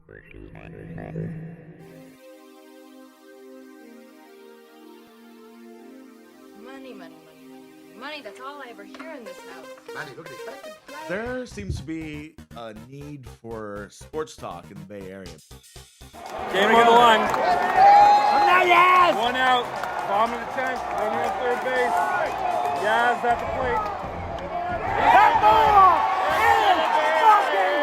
Money, money, money, money, money. That's all I ever hear in this house. Money, look at these fucking flags. There seems to be a need for sports talk in the Bay Area. Game on the line. Yes! One out. Bomb in the 10th. Runner on third base. Yaz at the plate. That ball is fucking good, baby!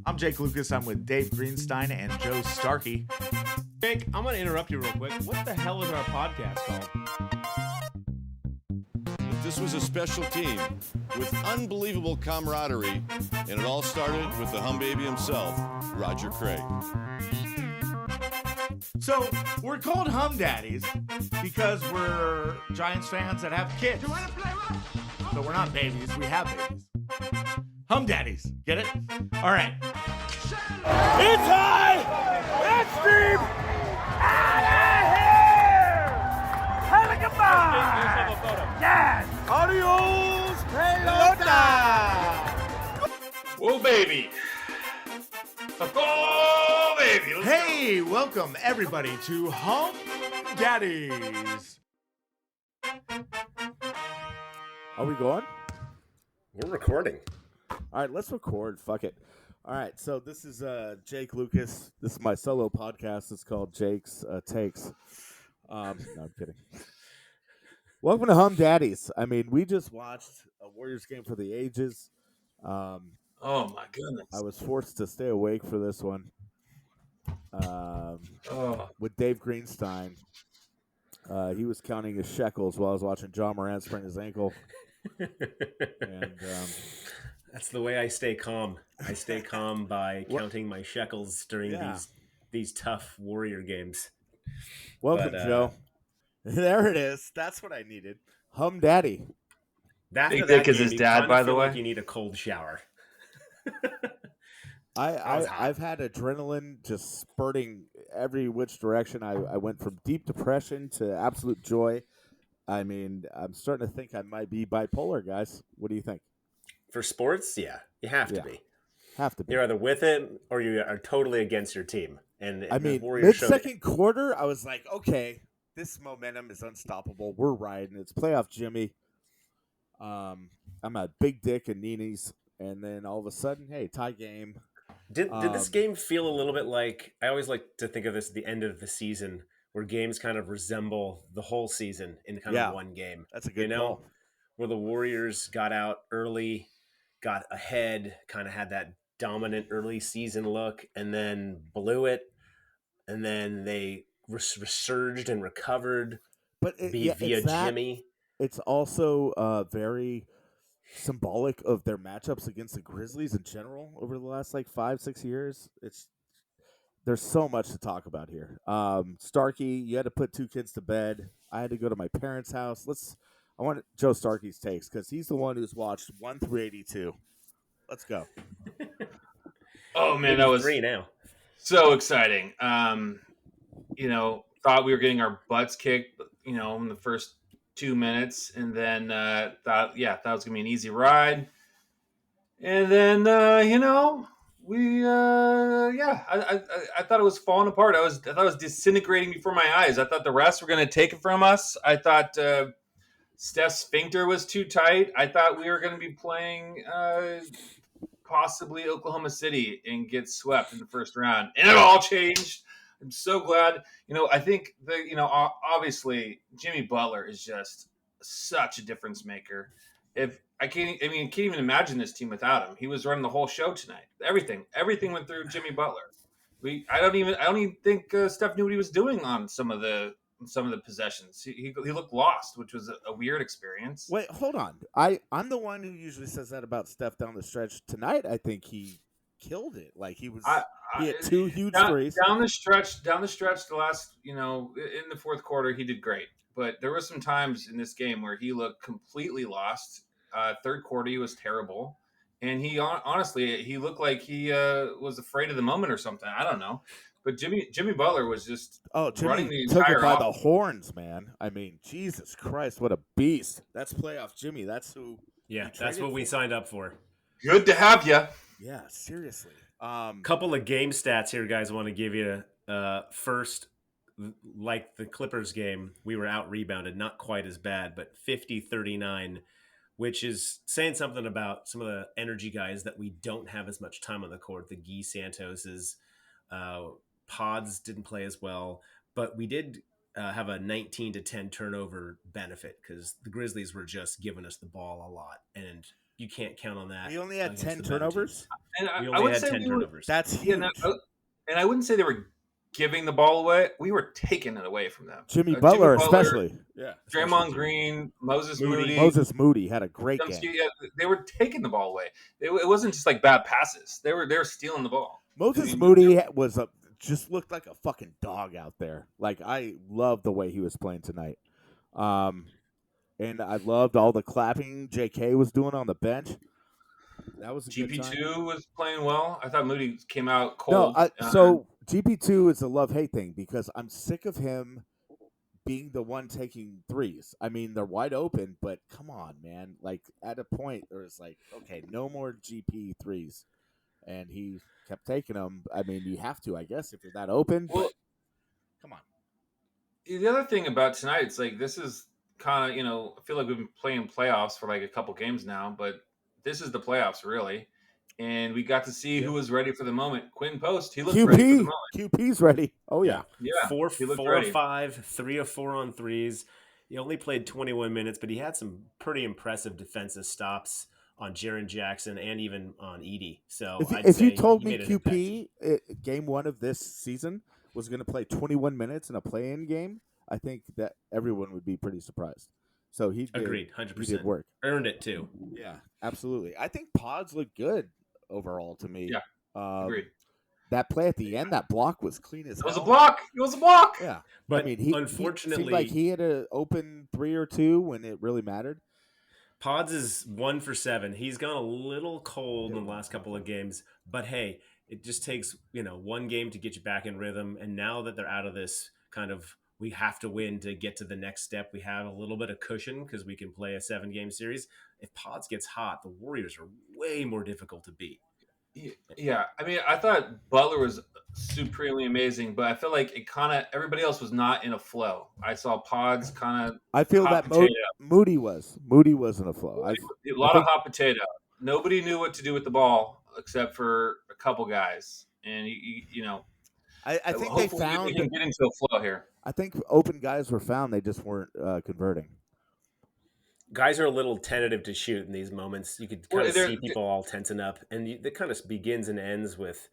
I'm Jake Lucas. I'm with Dave Greenstein and Joe Starkey. Jake, I'm going to interrupt you real quick. What the hell is our podcast called? This was a special team with unbelievable camaraderie, and it all started with the hum baby himself, Roger Craig. So we're called Hum Daddies because we're Giants fans that have kids. You want to play what? So we're not babies. We have babies. Hum Daddies. Get it? All right. It's high! It's deep! Out of here! Helicopter! Yes! Adios, pelota! Whoa, baby. Oh, baby. Let's Hey, welcome everybody to Hum Daddies. Are we going? We're recording. All right, let's record. Fuck it. All right, so this is Jake Lucas. This is my solo podcast. It's called Jake's Takes. No, I'm kidding. Welcome to Hum Daddies. I mean, we just watched a Warriors game for the ages. Oh, my goodness. I was forced to stay awake for this one with Dave Greenstein. He was counting his shekels while I was watching John Moran sprain his ankle. And that's the way I stay calm. I stay calm by counting my shekels during these tough Warrior games. Welcome, Joe. There it is. That's what I needed. Hum Daddy. Big Dick is his dad, by the way. Like you need a cold shower. I've had adrenaline just spurting every which direction. I went from deep depression to absolute joy. I mean, I'm starting to think I might be bipolar, guys. What do you think? For sports, yeah, you have to be. Have to be. You're either with it or you are totally against your team. And I mean, mid-second quarter, I was like, okay, this momentum is unstoppable. We're riding. It's playoff Jimmy. I'm at Big Dick and Nini's, and then all of a sudden, hey, tie game. Did this game feel a little bit like, I always like to think of this at the end of the season, where games kind of resemble the whole season in kind of one game. That's a good call. Where the Warriors got out early, got ahead, kind of had that dominant early season look, and then blew it, and then they resurged and recovered via Jimmy. It's also very symbolic of their matchups against the Grizzlies in general over the last 5-6 years. There's so much to talk about here. Starkey, you had to put 2 kids to bed. I had to go to my parents' house. I want Joe Starkey's takes because he's the one who's watched 1 through 82. Let's go. Oh man, that was 3 now. So exciting. Thought we were getting our butts kicked, in the first 2 minutes, and then thought it was gonna be an easy ride. And then I thought it was falling apart. I thought it was disintegrating before my eyes. I thought the refs were gonna take it from us. I thought Steph's sphincter was too tight. I thought we were gonna be playing possibly Oklahoma City and get swept in the first round, and it all changed. I'm so glad. I think obviously Jimmy Butler is just such a difference maker. I can't even imagine this team without him. He was running the whole show tonight. Everything went through Jimmy Butler. I don't even think Steph knew what he was doing on some of the possessions. He looked lost, which was a weird experience. Wait, hold on. I'm the one who usually says that about Steph down the stretch. Tonight, I think he killed it. He had 2 huge threes. Down the stretch, the last, in the fourth quarter, he did great. But there were some times in this game where he looked completely lost. Third quarter, he was terrible. And he honestly, he looked like he was afraid of the moment or something. I don't know. But Jimmy Butler was just running Jimmy the took entire it by the offense. horns, man. I mean, Jesus Christ, what a beast! That's playoff Jimmy. That's who. Yeah, you that's what traded we for. signed up for. Good to have you. Yeah, seriously. Couple of game stats here, guys. I want to give you. First, like the Clippers game, we were out rebounded, not quite as bad, but 50-39, which is saying something about some of the energy guys that we don't have as much time on the court. The Guy Santoses, Pods didn't play as well, but we did have a 19-10 turnover benefit because the Grizzlies were just giving us the ball a lot, and you can't count on that. We only had against 10 the better turnovers. teams. And We I only would had say 10 turnovers. That's huge. And I wouldn't say they were giving the ball away. We were taking it away from them. Jimmy Butler, especially. Yeah, Draymond Green, Moses Moody. Moses Moody had a great game. Yeah, they were taking the ball away. It wasn't just like bad passes. They were stealing the ball. Moses Moody just looked like a fucking dog out there. Like, I loved the way he was playing tonight. And I loved all the clapping JK was doing on the bench. That was a good time. GP2 was playing well. I thought Moody came out cold. No, so GP2 is a love-hate thing because I'm sick of him being the one taking threes. I mean, they're wide open, but come on, man. Like, at a point, there was like, okay, no more GP threes. And he kept taking them. I mean, you have to, I guess, if you're that open. Well, but come on. The other thing about tonight, it's like this is kind of, I feel like we've been playing playoffs for like a couple games now, but this is the playoffs, really. And we got to see who was ready for the moment. Quinn Post, he looked ready for the moment. QP's ready. Oh, yeah. Yeah. 4 of 5, 3 of 4 on threes. He only played 21 minutes, but he had some pretty impressive defensive stops on Jaren Jackson and even on Edey. So if you told me QP, game one of this season, was going to play 21 minutes in a play-in game, I think that everyone would be pretty surprised. So he did, agreed, 100%. He did work. Earned it too. Yeah, absolutely. I think Pods looked good overall to me. Yeah, agreed. That play at the end, that block was clean as hell. It was a block. Yeah, but I mean, unfortunately, he seemed like he had an open 3 or 2 when it really mattered. Pods is 1 for 7. He's gone a little cold in the last couple of games, but hey, it just takes one game to get you back in rhythm. And now that they're out of this kind of, we have to win to get to the next step, we have a little bit of cushion because we can play a 7-game series. If Pods gets hot, the Warriors are way more difficult to beat. Yeah, I mean, I thought Butler was supremely amazing, but I feel like it kind of everybody else was not in a flow. I saw Pods kind of. I feel that Moody was. Moody was in a flow. A lot of hot potato. Nobody knew what to do with the ball except for a couple guys, and I think they found. We can get into a flow here. I think open guys were found. They just weren't converting. Guys are a little tentative to shoot in these moments. You could kind of see people all tensing up, and it kind of begins and ends with,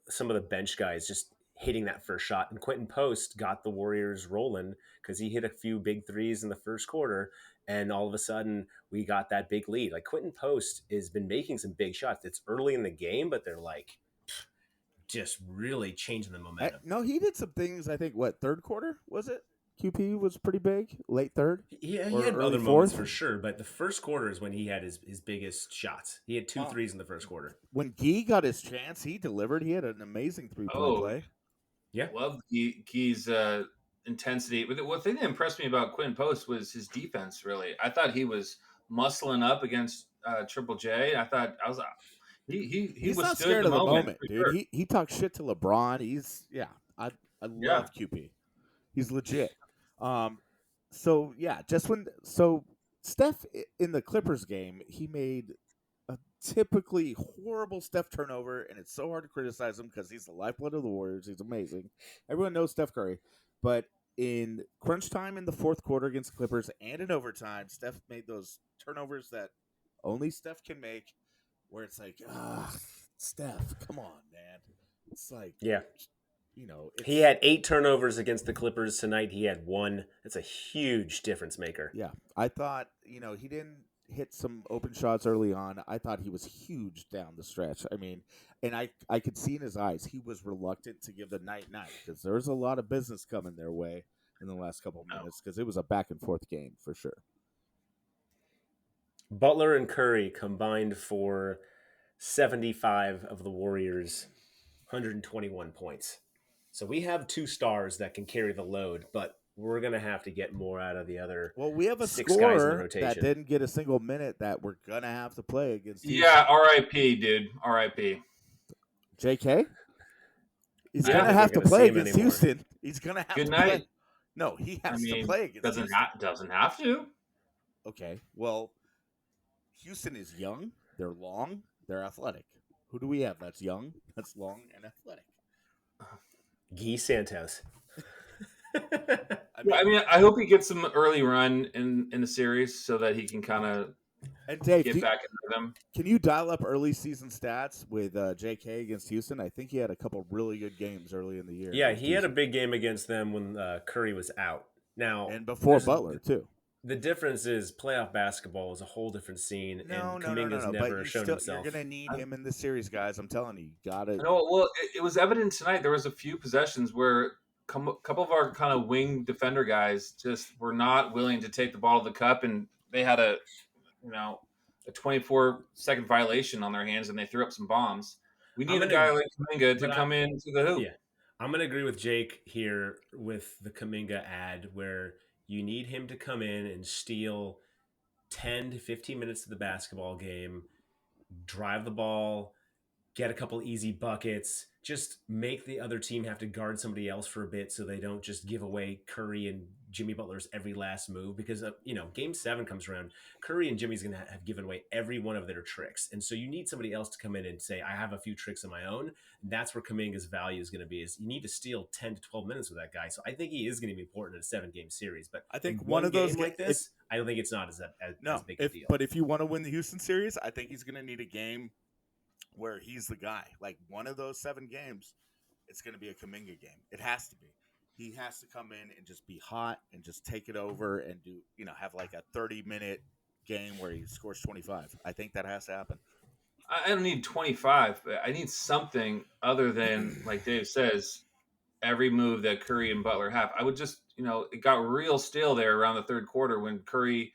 some of the bench guys just hitting that first shot. And Quentin Post got the Warriors rolling because he hit a few big threes in the first quarter, and all of a sudden we got that big lead. Like Quentin Post has been making some big shots. It's early in the game, but they're like just really changing the momentum. No, he did some things. I think third quarter was it? QP was pretty big, late third. Yeah, he had other moments for sure, but the first quarter is when he had his biggest shots. He had 2 threes in the first quarter. When Guy got his chance, he delivered. He had an amazing 3-point play. Yeah, love Guy's intensity. But the thing that impressed me about Quinn Post was his defense. Really, I thought he was muscling up against Triple J. He was not scared of the moment, dude. Sure. He talks shit to LeBron. I love QP. He's legit. So Steph in the Clippers game, he made a typically horrible Steph turnover, and it's so hard to criticize him because he's the lifeblood of the Warriors. He's amazing. Everyone knows Steph Curry, but in crunch time in the fourth quarter against the Clippers and in overtime, Steph made those turnovers that only Steph can make, where it's like, Steph, come on, man. It's like, he had 8 turnovers against the Clippers tonight. He had 1. That's a huge difference maker. Yeah, I thought, he didn't hit some open shots early on. I thought he was huge down the stretch. I mean, and I could see in his eyes he was reluctant to give the night-night because there's a lot of business coming their way in the last couple of minutes because it was a back-and-forth game for sure. Butler and Curry combined for 75 of the Warriors' 121 points. So we have 2 stars that can carry the load, but we're going to have to get more out of the other Well, we have a 6 guys in the scorer rotation. that didn't get a single minute that we're gonna have to play against. Yeah, R.I.P., dude. R.I.P. JK. He's I don't gonna think have we're to gonna play see him against anymore. Houston. He's gonna have Good to night. play. No, he has to play against Houston. Doesn't have to. Okay, well, Houston is young. They're long. They're athletic. Who do we have that's young, that's long, and athletic? Guy Santos. I hope he gets some early run in the series so that he can kind of and Dave, get back into them. Can you dial up early season stats with JK against Houston? I think he had a couple really good games early in the year. Yeah, he had a big game against them when Curry was out. Now and before Butler too. The difference is playoff basketball is a whole different scene, and Kuminga's never shown himself. You're going to need him in the series, guys. I'm telling you, got it. No, well, it was evident tonight. There was a few possessions where a couple of our kind of wing defender guys just were not willing to take the ball to the cup, and they had a 24-second violation on their hands, and they threw up some bombs. We need a guy like Kuminga to come into the hoop. Yeah, I'm going to agree with Jake here with the Kuminga ad where you need him to come in and steal 10 to 15 minutes of the basketball game, drive the ball, get a couple easy buckets, just make the other team have to guard somebody else for a bit so they don't just give away Curry and Jimmy Butler's every last move. Because, Game 7 comes around, Curry and Jimmy's going to have given away every one of their tricks. And so you need somebody else to come in and say, I have a few tricks of my own. And that's where Kuminga's value is going to be, is you need to steal 10 to 12 minutes with that guy. So I think he is going to be important in a 7-game series. But I think one of those like this, I don't think it's not as big a deal. But if you want to win the Houston series, I think he's going to need a game where he's the guy. Like one of those 7 games, it's going to be a Kuminga game. It has to be. He has to come in and just be hot and just take it over and do, have like a 30-minute game where he scores 25. I think that has to happen. I don't need 25, but I need something other than, like Dave says, every move that Curry and Butler have. I would just, it got real stale there around the third quarter when people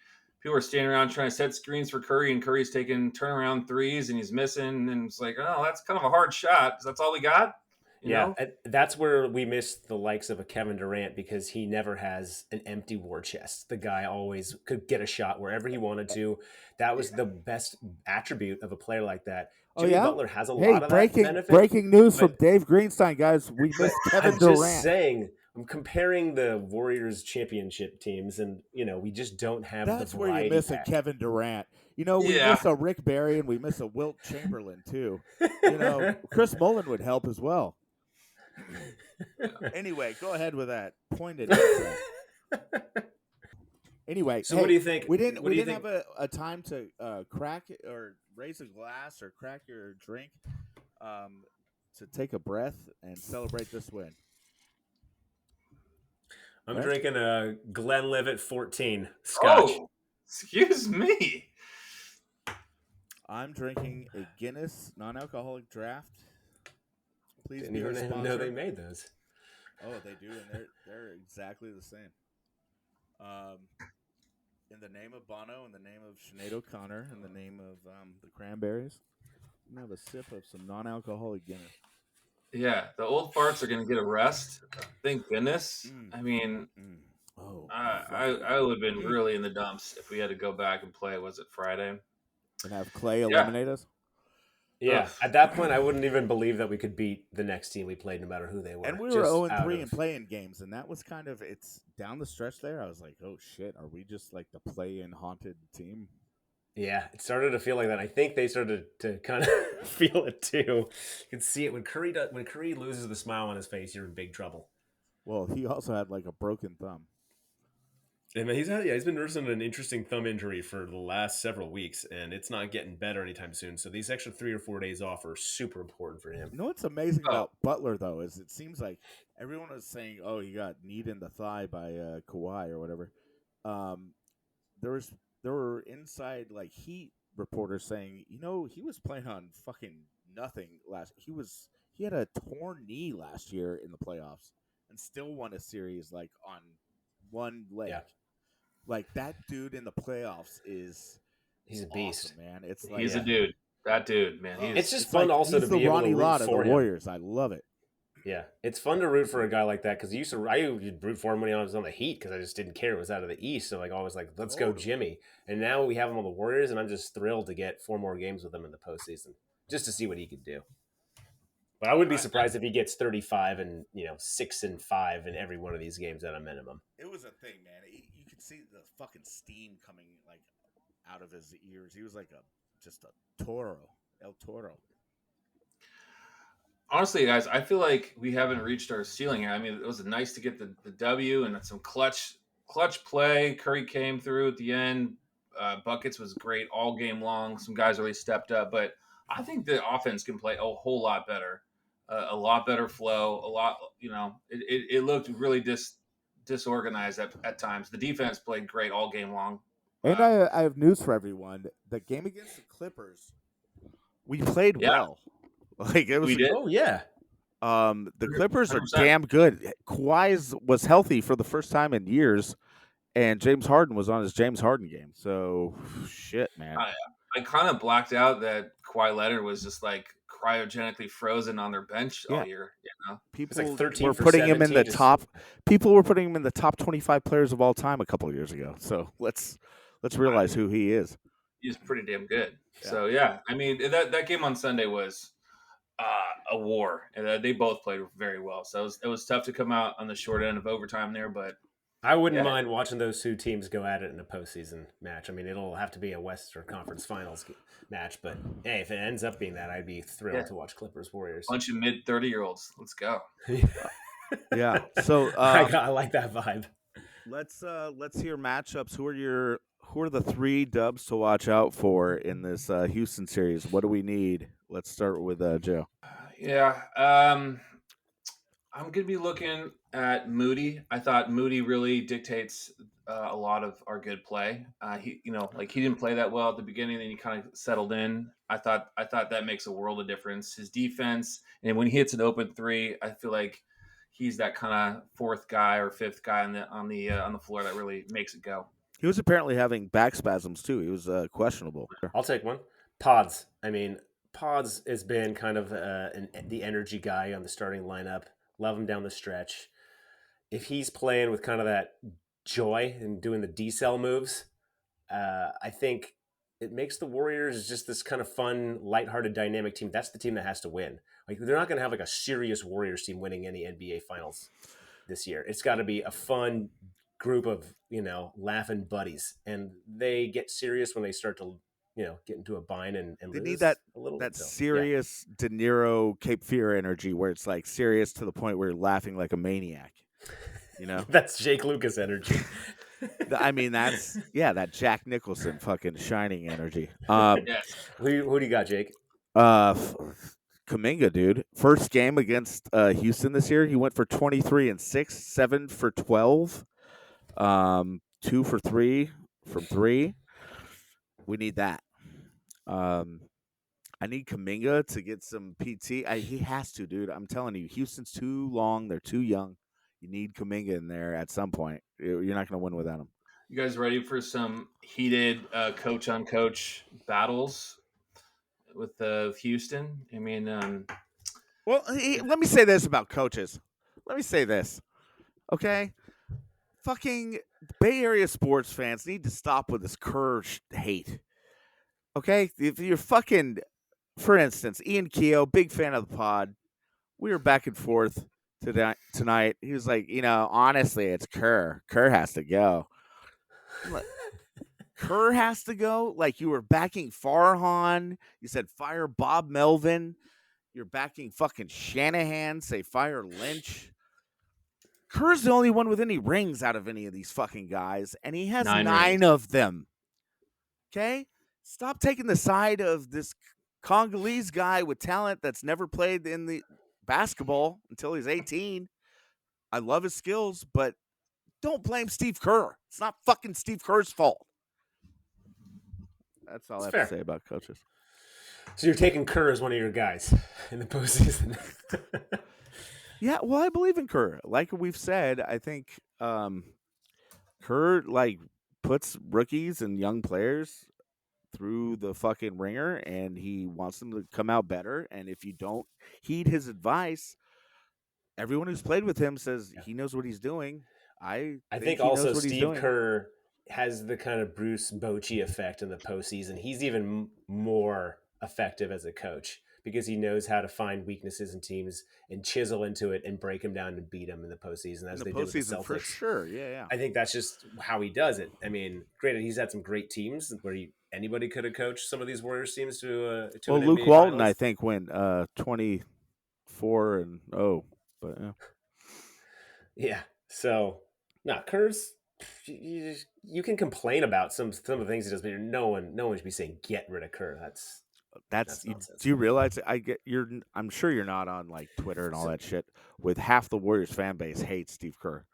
were standing around trying to set screens for Curry, and Curry's taking turnaround threes and he's missing. And it's like, oh, that's kind of a hard shot. That's all we got. You know? That's where we miss the likes of a Kevin Durant because he never has an empty war chest. The guy always could get a shot wherever he wanted to. That was the best attribute of a player like that. Jimmy Butler has a lot of that benefit. Breaking news from Dave Greenstein, guys. We missed Kevin Durant. I'm just saying, I'm comparing the Warriors championship teams, and, we just don't have That's the where variety you miss pack. a Kevin Durant. We miss a Rick Barry, and we miss a Wilt Chamberlain, too. Chris Mullin would help as well. Anyway, go ahead with that. Pointed. Anyway, so what do you think? We didn't have a time to crack it or raise a glass or crack your drink to take a breath and celebrate this win. I'm drinking a Glenlivet 14 scotch. Oh, excuse me. I'm drinking a Guinness non-alcoholic draft. Please Didn't even know they made those. Oh, they do, and they're exactly the same. In the name of Bono, in the name of Sinead O'Connor, in the name of the Cranberries, I'm gonna have a sip of some non-alcoholic Guinness. Yeah, the old farts are going to get a rest. Thank goodness. I mean, I would have been really in the dumps if we had to go back and play. Was it Friday? And have Clay eliminate us? Yeah, at that point, I wouldn't even believe that we could beat the next team we played, no matter who they were. And we were 0-3 in playing games, and that was kind of it's down the stretch there. I was like, oh shit, are we just like the play-in haunted team? Yeah, it started to feel like that. I think they started to kind of feel it too. You can see it when Curry loses the smile on his face. You're in big trouble. Well, he also had like a broken thumb. And he's been nursing an interesting thumb injury for the last several weeks, and it's not getting better anytime soon. So these extra 3 or 4 days off are super important for him. You know what's amazing about Butler though is it seems like everyone was saying, "Oh, he got kneed in the thigh by Kawhi or whatever." There were inside like Heat reporters saying, he was playing on fucking nothing he had a torn knee last year in the playoffs and still won a series like on one leg. Yeah. Like that dude in the playoffs he's a beast, awesome, man. It's like he's a dude. That dude, man, It's just It's fun like also he's to the be able Ronnie to root Lott of the for him. Warriors. I love it. Yeah, it's fun to root for a guy like that because I used to root for him when he was on the Heat because I just didn't care it was out of the East. So like always like let's go Jimmy. And now we have him on the Warriors, and I'm just thrilled to get 4 more games with him in the postseason just to see what he could do. But I wouldn't be surprised if he gets 35 and 6 and 5 in every one of these games at a minimum. It was a thing, man. You could see the fucking steam coming like out of his ears. He was like just a Toro, El Toro. Honestly, guys, I feel like we haven't reached our ceiling here. I mean, it was nice to get the W and some clutch play. Curry came through at the end. Buckets was great all game long. Some guys really stepped up, but I think the offense can play a whole lot better, a lot better flow. A lot, it looked really disorganized at times. The defense played great all game long. And I have news for everyone. The game against the Clippers, we played well. Like it was. We did. Oh yeah. The Clippers are 100%. damn good. Kawhi was healthy for the first time in years, and James Harden was on his James Harden game. So, shit, man. I kind of blacked out that Kawhi Leonard was just like cryogenically frozen on their bench all year. People like 13 were for putting him in 17, the top. People were putting him in the top 25 players of all time a couple of years ago. So let's realize who he is. He's pretty damn good. Yeah. So yeah, I mean that game on Sunday was a war, and they both played very well. So it was tough to come out on the short end of overtime there, but I wouldn't mind watching those 2 teams go at it in a postseason match. I mean, it'll have to be a Western Conference Finals match, but hey, if it ends up being that, I'd be thrilled to watch Clippers Warriors. Bunch of mid 30-year-olds. Let's go. Yeah. So I like that vibe. let's hear matchups. Who are the 3 dubs to watch out for in this Houston series? What do we need? Let's start with Joe. Yeah, I'm going to be looking at Moody. I thought Moody really dictates a lot of our good play. He didn't play that well at the beginning, then he kind of settled in. I thought that makes a world of difference. His defense, and when he hits an open 3, I feel like he's that kind of 4th guy or 5th guy on the floor that really makes it go. He was apparently having back spasms too. He was questionable. I'll take one. Pods. I mean, Pods has been kind of the energy guy on the starting lineup. Love him down the stretch. If he's playing with kind of that joy and doing the decel moves, I think it makes the Warriors just this kind of fun, lighthearted, dynamic team. That's the team that has to win. Like they're not going to have like a serious Warriors team winning any NBA Finals this year. It's got to be a fun group of laughing buddies, and they get serious when they start to get into a bind and They lose need that a little that bit, so, serious De Niro Cape Fear energy where it's like serious to the point where you're laughing like a maniac. That's Jake Lucas energy. I mean, that's that Jack Nicholson fucking shining energy. Yes. Who do you got, Jake? Kuminga, dude. First game against Houston this year, he went for 23 and 6, 7 for 12, 2 for 3 from 3. We need that. I need Kuminga to get some PT. He has to, dude. I'm telling you, Houston's too long. They're too young. You need Kuminga in there at some point. You're not going to win without him. You guys ready for some heated coach-on-coach battles with Houston? I mean, well, let me say this about coaches. Let me say this, okay? Fucking Bay Area sports fans need to stop with this Kerr hate, okay? If you're fucking, for instance, Ian Keogh, big fan of the pod. We were back and forth tonight. He was like, honestly, it's Kerr. Kerr has to go. Kerr has to go? Like you were backing Farhan. You said fire Bob Melvin. You're backing fucking Shanahan. Say fire Lynch. Kerr's the only one with any rings out of any of these fucking guys, and he has 9 of them. Okay? Stop taking the side of this Congolese guy with talent that's never played in the basketball until he's 18. I love his skills, but don't blame Steve Kerr. It's not fucking Steve Kerr's fault. That's all I have to say about coaches. So you're taking Kerr as one of your guys in the postseason. Yeah, well, I believe in Kerr. Like we've said, I think Kerr puts rookies and young players through the fucking ringer, and he wants them to come out better. And if you don't heed his advice, everyone who's played with him says he knows what he's doing. I think he also knows what he's Steve doing. Kerr has the kind of Bruce Bochy effect in the postseason. He's even more effective as a coach because he knows how to find weaknesses in teams and chisel into it and break them down and beat them in the postseason, as In they the did with the postseason, Celtics. for sure. Yeah. I think that's just how he does it. I mean, granted, he's had some great teams where anybody could have coached some of these Warriors teams to Well, an Luke NBA Walton, finalist. I think, went 24-0, but yeah. Yeah. So, no, Kerr's. You can complain about some of the things he does, but no one should be saying get rid of Kerr. That's nonsense. Do you realize I'm sure you're not on like Twitter and all that shit with half the Warriors fan base hates Steve Kerr.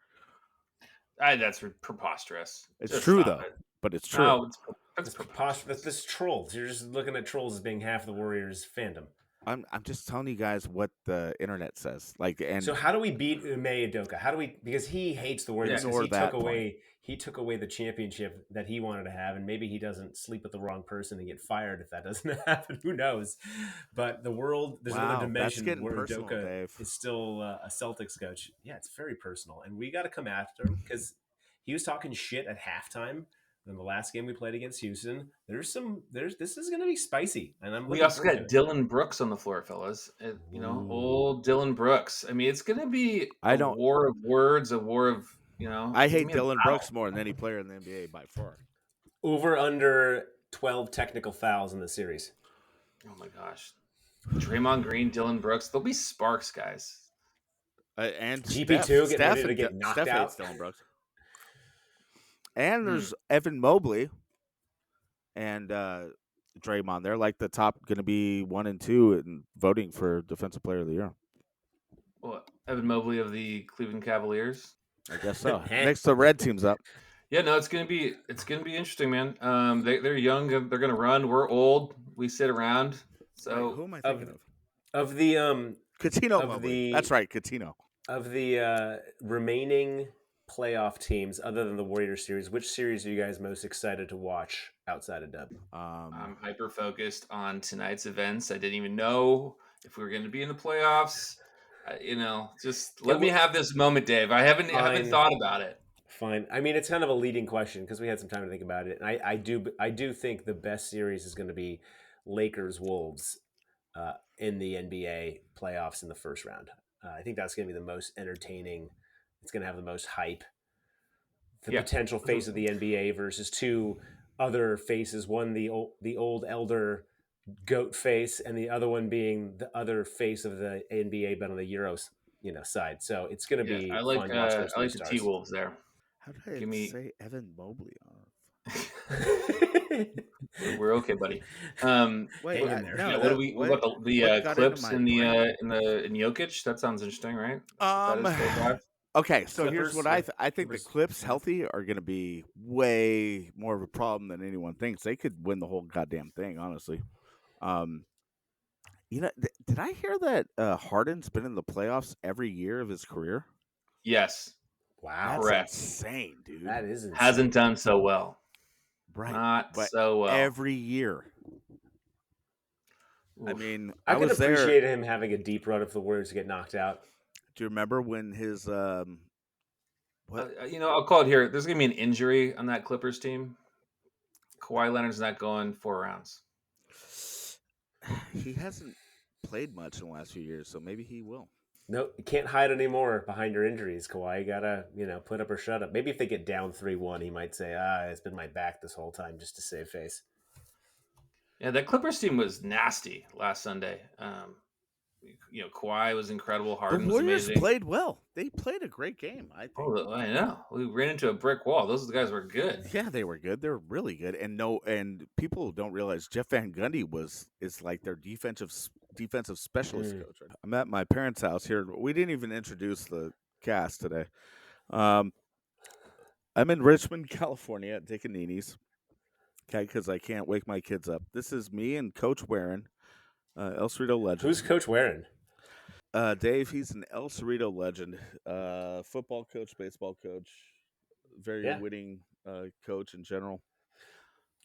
That's preposterous. It's Just true stop though, it. but it's true. No, It's preposterous. That's trolls. You're just looking at trolls as being half the Warriors fandom. I'm just telling you guys what the internet says. So how do we beat Ume Udoka? How do we? Because he hates the Warriors. Ignore that He took away the championship that he wanted to have, and maybe he doesn't sleep with the wrong person and get fired if that doesn't happen. Who knows? But there's another dimension where personal, Udoka Dave. is still a Celtics coach. Yeah, it's very personal, and we got to come after him because he was talking shit at halftime. In the last game we played against Houston, this is going to be spicy, and we also got Dylan Brooks on the floor, fellas. Old Dylan Brooks. I mean, it's going to be war of words, a war of I hate Dylan Brooks more than any player in the NBA by far. Over under 12 technical fouls in the series. Oh my gosh, Draymond Green, Dylan Brooks, they'll be sparks, guys. And GP2 getting ready to get knocked out. Hates Dylan Brooks. And there's Evan Mobley and Draymond. They're like the top, going to be 1 and 2 in voting for Defensive Player of the Year. What, Evan Mobley of the Cleveland Cavaliers? I guess so. Next, the red team's up. Yeah, no, it's gonna be interesting, man. They're young, they're gonna run. We're old, we sit around. So wait, who am I thinking of? Of the Coutinho Mobley. That's right, Coutinho. Of the remaining playoff teams, other than the Warriors series, which series are you guys most excited to watch outside of Dub? I'm hyper focused on tonight's events. I didn't even know if we were going to be in the playoffs. Just let me have this moment, Dave. I haven't thought about it. Fine. I mean, it's kind of a leading question because we had some time to think about it. And I do think the best series is going to be Lakers Wolves in the NBA playoffs in the first round. I think that's going to be the most entertaining. It's going to have the most hype. The potential face of the NBA versus two other faces. One, the old elder GOAT face, and the other one being the other face of the NBA, but on the Euros side. So it's going to be. I like fun to watch those I like three the stars. T-Wolves there. How did I say Evan Mobley on We're okay, buddy. Wait, what about the clips in Jokic? That sounds interesting, right? Okay, so here's what I think the Clips healthy are going to be way more of a problem than anyone thinks. They could win the whole goddamn thing, honestly. Did I hear that Harden's been in the playoffs every year of his career? Yes. Wow, correct. Insane, dude. That is insane. Hasn't done so well. Right. Not but so well. Every year. Oof. I mean, I was could appreciate there. him having a deep run if the Warriors get knocked out. Do you remember when his I'll call it here. There's gonna be an injury on that Clippers team. Kawhi Leonard's not going 4 rounds. He hasn't played much in the last few years, so maybe he will. No, you can't hide anymore behind your injuries, Kawhi. You gotta, put up or shut up. Maybe if they get down 3-1, he might say, it's been my back this whole time just to save face. Yeah, that Clippers team was nasty last Sunday. Kawhi was incredible. Harden was Warriors amazing. played well. They played a great game, I think. Oh, I know. We ran into a brick wall. Those guys were good. Yeah, they were good. They were really good. And people don't realize Jeff Van Gundy is like their defensive specialist coach. I'm at my parents' house here. We didn't even introduce the cast today. I'm in Richmond, California at Dick and Nini's. Okay, because I can't wake my kids up. This is me and Coach Warren, El Cerrito legend. Who's Coach Warren? Dave, he's an El Cerrito legend. Football coach, baseball coach, very winning coach in general.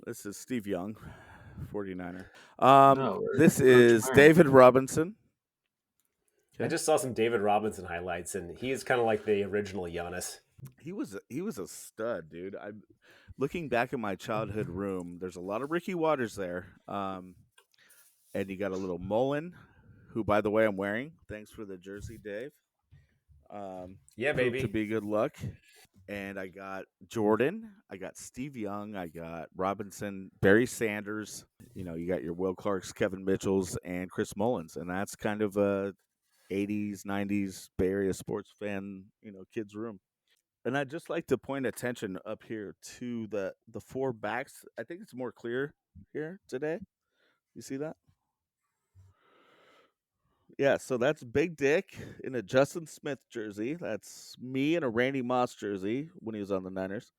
This is Steve Young, 49er. No, This we're is retiring. David Robinson. I just saw some David Robinson highlights, and he is kind of like the original Giannis. He was a stud, dude. I'm looking back at my childhood room. There's a lot of Ricky Waters there, and you got a little Mullen, who, by the way, I'm wearing. Thanks for the jersey, Dave. Yeah, Proved baby. to be good luck. And I got Jordan, I got Steve Young, I got Robinson, Barry Sanders. You know, you got your Will Clarks, Kevin Mitchells, and Chris Mullins, and that's kind of a '80s, '90s Bay Area sports fan, kids room. And I'd just like to point attention up here to the four backs. I think it's more clear here today. You see that? Yeah, so that's Big Dick in a Justin Smith jersey. That's me in a Randy Moss jersey when he was on the Niners.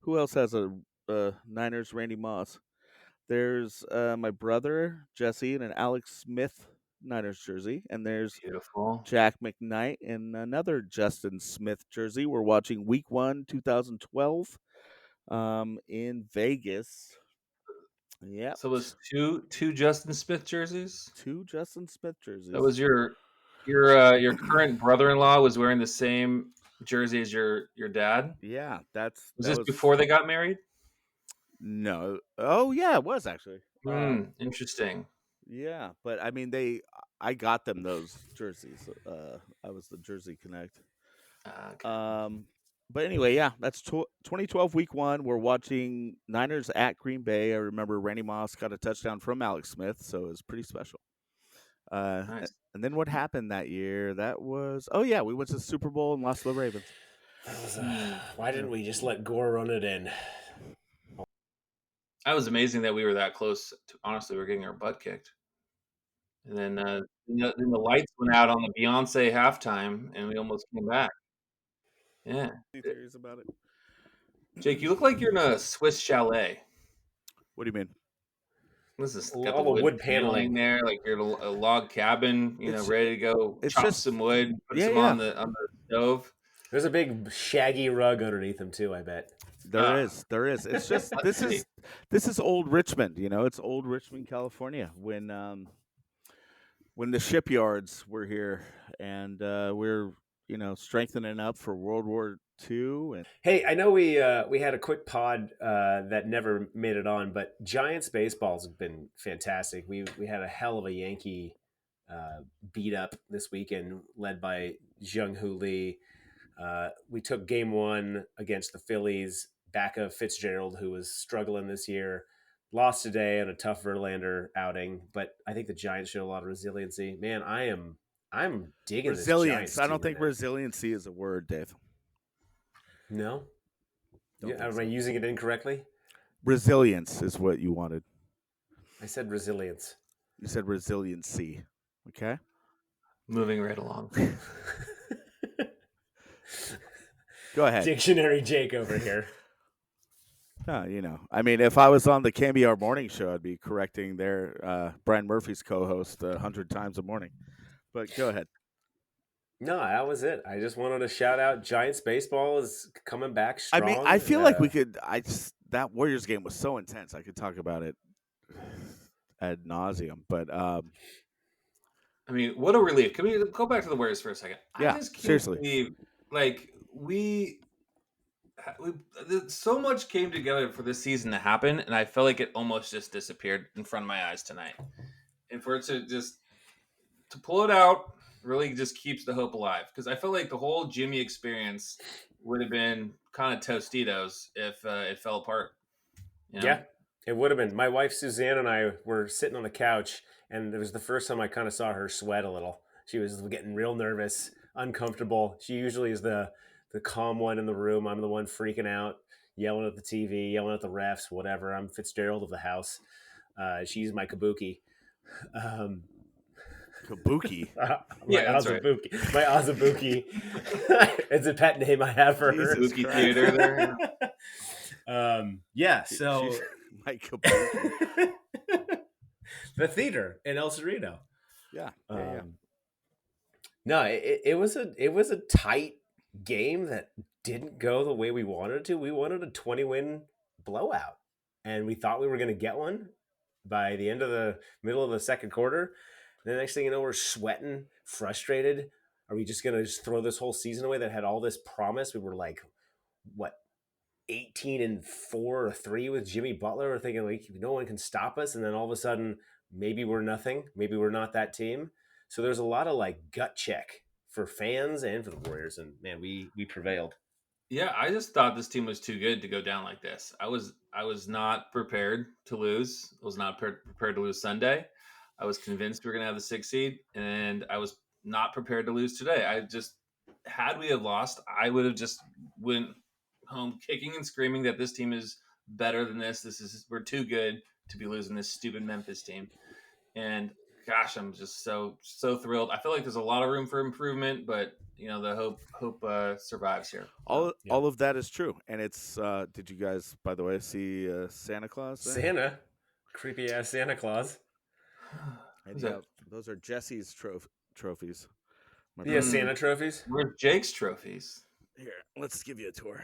Who else has a Niners Randy Moss? There's my brother Jesse in an Alex Smith Niners jersey, and there's Beautiful. Jack McKnight in another Justin Smith jersey. We're watching Week 1, 2012, in Vegas. Yeah, So it was two Justin Smith jerseys. two Justin Smith jerseys. That was your current brother-in-law was wearing the same jersey as your dad. Yeah, Was this before they got married? No. Oh yeah, it was actually. Interesting. Yeah, but I mean, I got them those jerseys. I was the Jersey Connect. Okay. But anyway, yeah, that's 2012 Week 1. We're watching Niners at Green Bay. I remember Randy Moss got a touchdown from Alex Smith, so it was pretty special. Nice. And then what happened that year? That was we went to the Super Bowl and lost to the Ravens. That was, why didn't we just let Gore run it in? That was amazing that we were that close. Honestly, we were getting our butt kicked. And then the lights went out on the Beyonce halftime, and we almost came back. Yeah. Any theories about it? Jake, you look like you're in a Swiss chalet. What do you mean? This is All got the the wood wood paneling paneling. there, like you're in a log cabin, ready to go it's chop just- some wood, put yeah, some yeah. on the stove. There's a big shaggy rug underneath him too, I bet. There is. It's just Let's see. this is old Richmond. It's old Richmond, California. When the shipyards were here, and we're strengthening up for World War II. And Hey, I know we had a quick pod that never made it on, but Giants baseball's been fantastic. We had a hell of a Yankee beat up this weekend, led by Jung Hoo Lee. We took Game 1 against the Phillies, back of Fitzgerald, who was struggling this year. Lost today on a tough Verlander outing, but I think the Giants showed a lot of resiliency. Man, I'm digging resilience. this Giants I don't team think right now. resiliency is a word, Dave. No? Don't think Am so. I using it incorrectly? Resilience is what you wanted. I said resilience. You said resiliency. Okay. Moving right along. Go ahead. Dictionary Jake over here. I mean, if I was on the KBR morning show, I'd be correcting Brian Murphy's co-host 100 times a morning. But go ahead. No, that was it. I just wanted to shout out Giants baseball is coming back strong. I mean, I feel like we could. That Warriors game was so intense. I could talk about it ad nauseum. But I mean, what a relief. Can we go back to the Warriors for a second? Yeah, I just can't seriously. believe, like, we so much came together for this season to happen, and I felt like it almost just disappeared in front of my eyes tonight. And for it to pull it out really just keeps the hope alive, because I felt like the whole Jimmy experience would have been kind of Tostitos if it fell apart. Yeah, it would have been. My wife Suzanne and I were sitting on the couch, and it was the first time I kind of saw her sweat a little. She was getting real nervous, uncomfortable. She usually is the calm one in the room. I'm the one freaking out, yelling at the TV, yelling at the refs, whatever. I'm Fitzgerald of the house. She's my kabuki. Kabuki. Yeah, that's right. Azubuki. My Azubuki. It's a pet name I have for her. Kabuki theater there. Yeah, so She's my Kabuki. the theater in El Cerrito. Yeah. No, it was a tight game that didn't go the way we wanted it to. We wanted a 20-win blowout, and we thought we were going to get one by the end of the middle of the second quarter. And the next thing you know, we're sweating, frustrated. Are we just going to just throw this whole season away that had all this promise? We were like, what, 18-4 or 3 with Jimmy Butler? We're thinking like no one can stop us, and then all of a sudden, maybe we're nothing. Maybe we're not that team. So there's a lot of like gut check for fans and for the Warriors, and man, we prevailed. Yeah, I just thought this team was too good to go down like this. I was not prepared to lose. I was not prepared to lose Sunday. I was convinced we were going to have the 6th seed, and I was not prepared to lose today. I just, had we have lost, I would have just went home kicking and screaming that this team is better than this. We're too good to be losing this stupid Memphis team. And gosh, I'm just so thrilled. I feel like there's a lot of room for improvement, but the hope survives here. All of that is true, and it's. Did you guys, by the way, see Santa Claus there? Santa, creepy ass Santa Claus. And yeah, those are Jesse's trophies. Yeah, Santa trophies. Where's Jake's trophies? Here, let's give you a tour.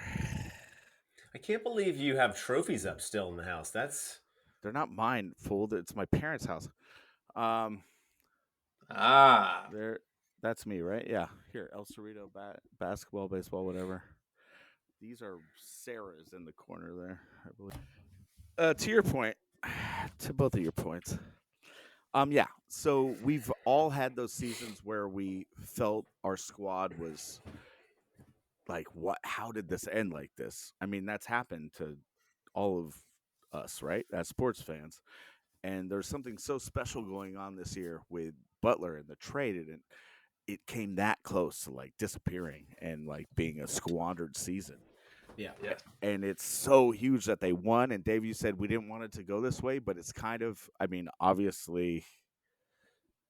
I can't believe you have trophies up still in the house. They're not mine, fool. It's my parents' house. That's me, right? Yeah. Here, El Cerrito basketball, baseball, whatever. These are Sarah's in the corner there, I believe. To your point, to both of your points. Yeah. So we've all had those seasons where we felt our squad was like, what? How did this end like this? I mean, that's happened to all of us, right? As sports fans. And there's something so special going on this year with Butler and the trade, and it came that close to like disappearing and like being a squandered season. Yeah. And it's so huge that they won. And Dave, you said we didn't want it to go this way, but it's kind of, I mean, obviously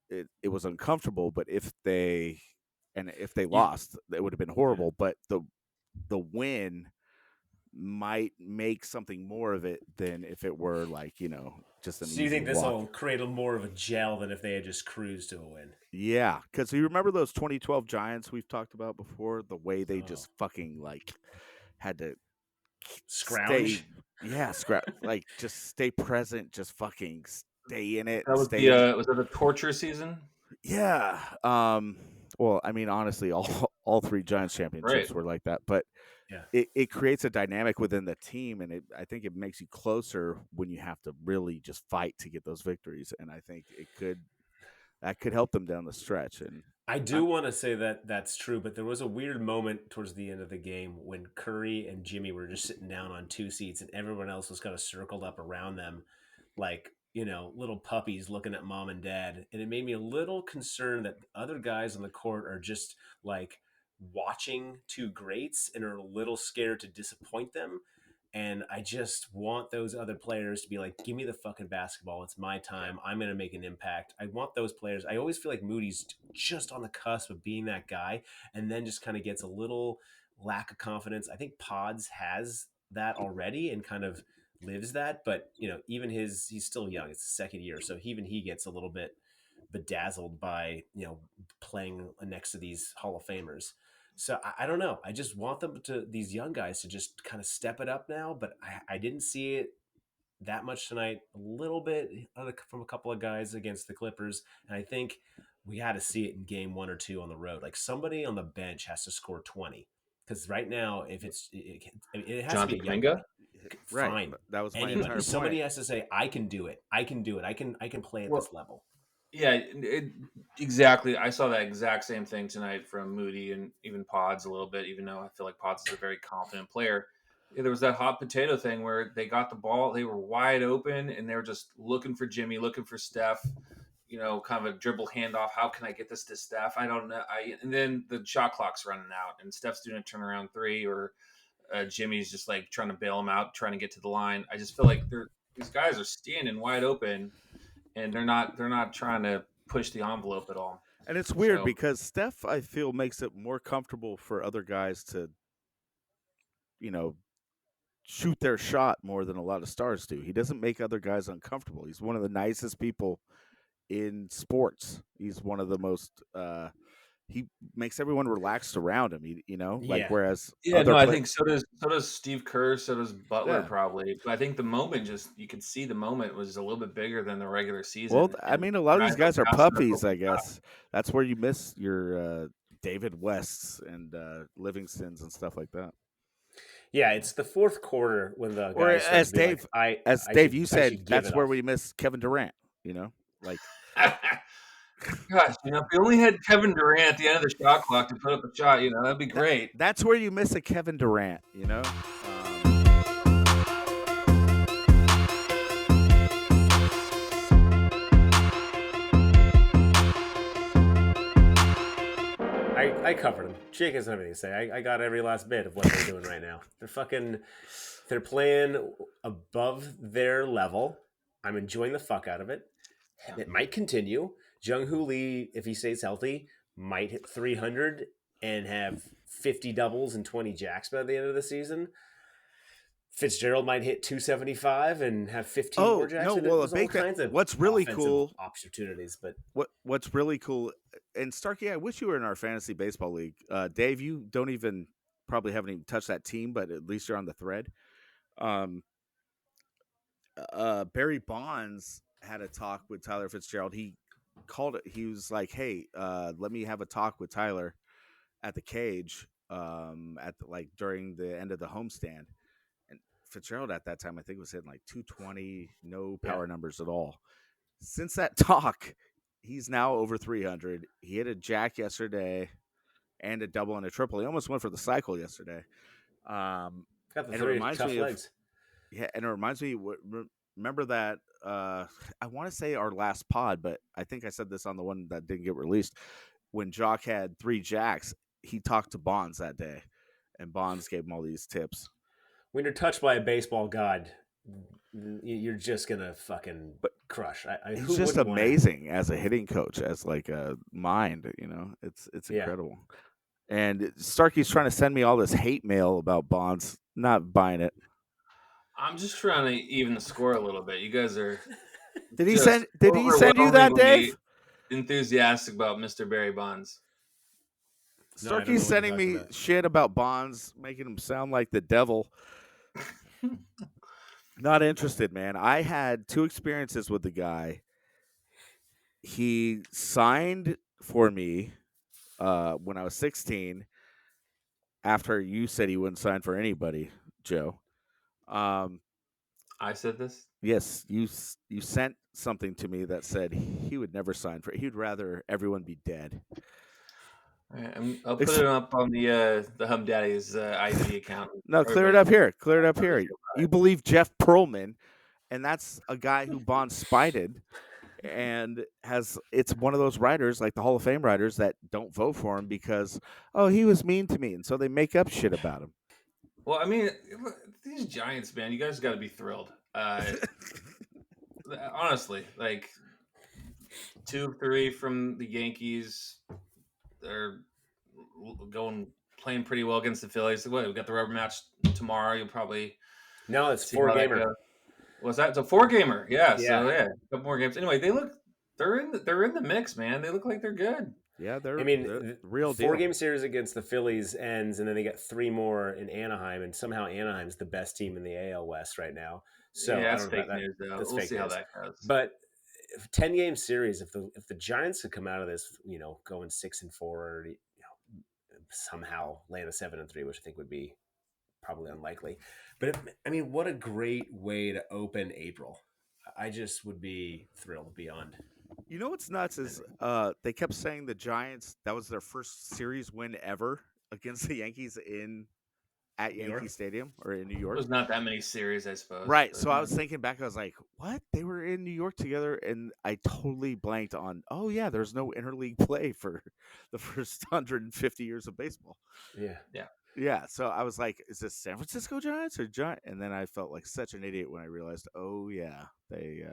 it was uncomfortable, but if they lost, it would have been horrible. But the win might make something more of it than if it were like, just an easy So you think this walk. will create more of a gel than if they had just cruised to a win? Yeah, because you remember those 2012 Giants we've talked about before? The way they just fucking like had to Scrounge? like just stay present, just fucking stay in it. That was was that a torture season? Yeah. Well, I mean, honestly, all 3 Giants championships were like that, but it creates a dynamic within the team, and I think it makes you closer when you have to really just fight to get those victories, and I think that could help them down the stretch. And I do want to say that that's true, but there was a weird moment towards the end of the game when Curry and Jimmy were just sitting down on 2 seats, and everyone else was kind of circled up around them, like, little puppies looking at mom and dad. And it made me a little concerned that other guys on the court are just like watching 2 greats and are a little scared to disappoint them. And I just want those other players to be like, give me the fucking basketball. It's my time. I'm going to make an impact. I want those players. I always feel like Moody's just on the cusp of being that guy, and then just kind of gets a little lack of confidence. I think Pods has that already and kind of lives that. But, even he's still young. It's the second year. So even he gets a little bit bedazzled by, playing next to these Hall of Famers. So I don't know. I just want these young guys to just kind of step it up now. But I didn't see it that much tonight. A little bit from a couple of guys against the Clippers. And I think we had to see it in game 1 or 2 on the road. Like somebody on the bench has to score 20. Because right now, if it has John to be a young Kuminga? guy. right, Fine. that was my Anybody, entire somebody point. has to say, I can do it. I can do it. I can play at this level. Yeah, exactly. I saw that exact same thing tonight from Moody and even Pods a little bit, even though I feel like Pods is a very confident player. There was that hot potato thing where they got the ball, they were wide open, and they were just looking for Jimmy, looking for Steph, kind of a dribble handoff. How can I get this to Steph? I don't know. And then the shot clock's running out, and Steph's doing a turnaround 3, or Jimmy's just like trying to bail him out, trying to get to the line. I just feel like these guys are standing wide open, and they're not trying to push the envelope at all. And it's weird because Steph, I feel, makes it more comfortable for other guys to, shoot their shot more than a lot of stars do. He doesn't make other guys uncomfortable. He's one of the nicest people in sports. He's one of the most he makes everyone relaxed around him. Like Yeah. whereas Yeah, other no, I play- think so does Steve Kerr, so does Butler Yeah. probably. But I think the moment you could see the moment was a little bit bigger than the regular season. well, I And mean, a lot of these guys are passionate puppies. about I the job. guess that's where you miss your David Wests and Livingstons and stuff like that. Yeah, it's the fourth quarter when the Or guys start as to be Dave, like, as I Dave, should, you I said, should give that's it where off. we miss Kevin Durant. Like Gosh, if we only had Kevin Durant at the end of the shot clock to put up a shot, that'd be great. that's where you miss a Kevin Durant. I covered them. Jake has nothing to say. I got every last bit of what they're doing right now. They're playing above their level. I'm enjoying the fuck out of it. It might continue. Jung-Hoo Lee, if he stays healthy, might hit 300 and have 50 doubles and 20 jacks by the end of the season. Fitzgerald might hit 275 and have 15 more jacks. No, And well, there's all kinds of what's really offensive cool opportunities, but what's really cool, and Starkey, I wish you were in our fantasy baseball league. Dave, you haven't even touched that team, but at least you're on the thread. Barry Bonds had a talk with Tyler Fitzgerald. He called it. He was like, "Hey, let me have a talk with Tyler at the cage during the end of the homestand." And Fitzgerald at that time, I think, was hitting like 220, no power numbers at all. Since that talk, he's now over 300. He hit a jack yesterday and a double and a triple. He almost went for the cycle yesterday. got the And it three reminds tough me legs. and it reminds me. Remember that? I want to say our last pod, but I think I said this on the one that didn't get released. When Jock had 3 jacks, he talked to Bonds that day, and Bonds gave him all these tips. When you're touched by a baseball god, you're just gonna fucking crush. He's just amazing as a hitting coach, as like a mind. It's incredible. And Starkey's trying to send me all this hate mail about Bonds. Not buying it. I'm just trying to even the score a little bit. You guys are. Did he send you that, Dave? Enthusiastic about Mr. Barry Bonds. Starkey's sending me shit about Bonds, making him sound like the devil. Not interested, man. I had 2 experiences with the guy. He signed for me when I was 16. After you said he wouldn't sign for anybody, Joe. I said this? Yes, you sent something to me that said he would never sign for. He'd rather everyone be dead. All right, I'll put it up on the Hum Daddies IG account. No, clear it up here. You believe Jeff Pearlman, and that's a guy who Bond spited, and it's one of those writers, like the Hall of Fame writers, that don't vote for him because, he was mean to me, and so they make up shit about him. Well, I mean, these Giants, man, you guys got to be thrilled. Honestly, like 2-3 from the Yankees. They're playing pretty well against the Phillies. What, we got the rubber match tomorrow. You'll probably it's 4-gamer. Was that? It's a 4-gamer. Yeah. So a couple more games. Anyway, they're in the mix, man. They look like they're good. Yeah, they're real deal. 4-game series against the Phillies ends, and then they get 3 more in Anaheim, and somehow Anaheim's the best team in the AL West right now. So that's fake news, though. We'll see how that goes. But 10-game series, if the Giants could come out of this, going 6-4, or somehow land a 7-3, which I think would be probably unlikely. But what a great way to open April. I just would be thrilled beyond. You know what's nuts is they kept saying the Giants, that was their first series win ever against the Yankees at Yankee Stadium or in New York. There's not that many series, I suppose. Right. So I was thinking back, I was like, what? They were in New York together, and I totally blanked on, there's no interleague play for the first 150 years of baseball. Yeah. Yeah. Yeah. So I was like, is this San Francisco Giants or Giant? And then I felt like such an idiot when I realized, they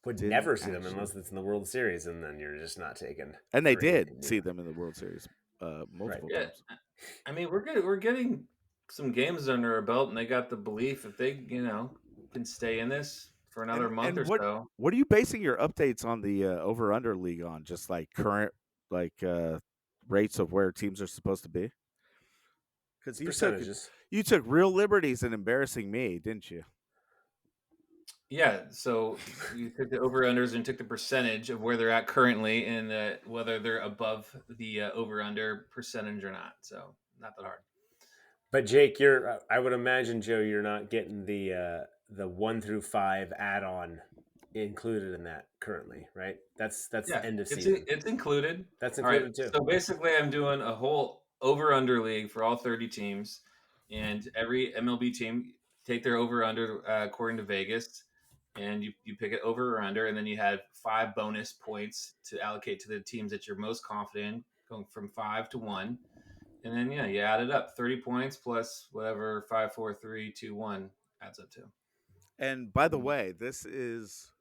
would never see them unless it's in the World Series, and then you're just not taking. And they did see them in the World Series multiple times. I mean, we're getting some games under our belt, and they got the belief if they can stay in this for another month or so. What are you basing your updates on the over under league on? Just like current like rates of where teams are supposed to be? Because Percentages. you took real liberties in embarrassing me, didn't you? Yeah, so you took the over-unders and took the percentage of where they're at currently and whether they're above the over-under percentage or not. So not that hard. But Jake, I would imagine, Joe, you're not getting the 1 through 5 add-on included in that currently, right? That's end of season. It's included. That's All right, included too. so basically, I'm doing a whole over-under league for all 30 teams, and every MLB team take their over-under according to Vegas, and you pick it over or under, and then you have 5 bonus points to allocate to the teams that you're most confident in, going from 5 to 1. And then, you add it up. 30 points plus whatever 5, 4, 3, 2, 1 adds up to. And by the way, this is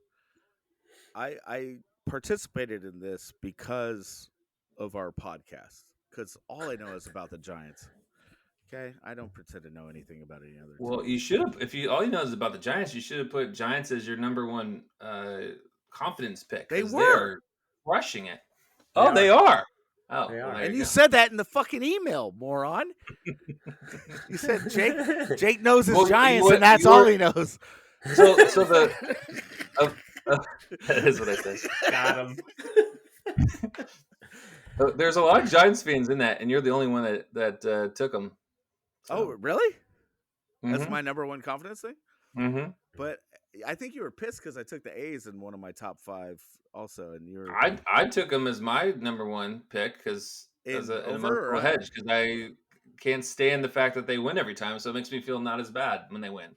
I participated in this because of our podcast. Because all I know is about the Giants. Okay, I don't pretend to know anything about any other. Well, you should have. If all you know is about the Giants, you should have put Giants as your number one confidence pick. They are crushing it. They are. Oh, They are. well, And you said that in the fucking email, moron. You said Jake knows his Giants, and that's all he knows. So the that is what I said. Got him. There's a lot of Giants fans in that, and you're the only one that took them. So. Oh, really? That's Mhm. my number one confidence thing. Mm-hmm. But I think you were pissed because I took the A's in one of my top 5 also, and you're I took them as my number one pick because as an emotional hedge because I can't stand the fact that they win every time, so it makes me feel not as bad when they win.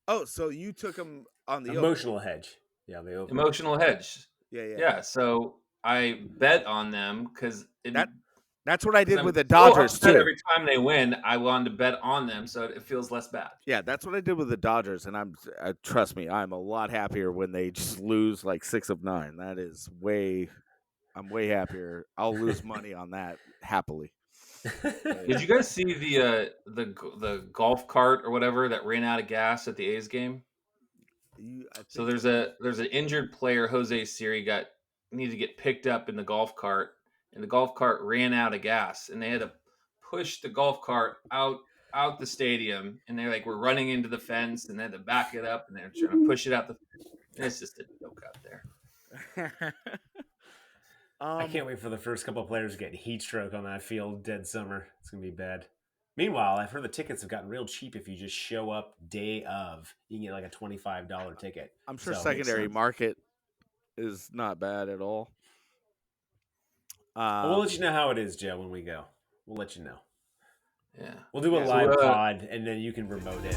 Oh, so you took them on the Emotional hedge. Yeah, the over. Emotional hedge. Yeah. So I bet on them because That's what I did with the so Dodgers upset too. Every time they win, I wanted to bet on them so it feels less bad. Yeah, that's what I did with the Dodgers, and trust me, I'm a lot happier when they just lose like 6 of 9. That is I'm way happier. I'll lose money on that happily. Did you guys see the golf cart or whatever that ran out of gas at the A's game? So there's an injured player, Jose Siri, needed to get picked up in the golf cart, and the golf cart ran out of gas, and they had to push the golf cart out the stadium, and they were running into the fence, and they had to back it up, and they're trying to push it out it's just a joke out there. I can't wait for the first couple of players to get heat stroke on that field dead summer. It's gonna be bad. Meanwhile, I've heard the tickets have gotten real cheap if you just show up day of. You can get like a $25 ticket. I'm sure secondary market is not bad at all. We'll let you know how it is, Joe, when we go. We'll let you know. Yeah. We'll do a live pod, and then you can remote it.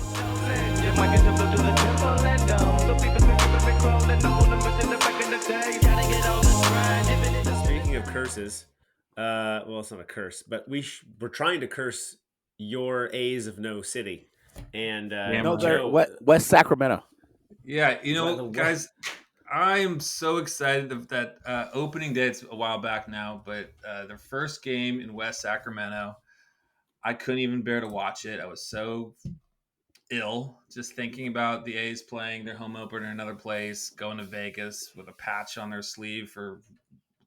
Speaking of curses, well, it's not a curse, but we're trying to curse your A's of no city. And they're West Sacramento. Yeah, guys, I am so excited that opening day. It's a while back now, but their first game in West Sacramento, I couldn't even bear to watch it. I was so ill just thinking about the A's playing their home opener in another place, going to Vegas with a patch on their sleeve for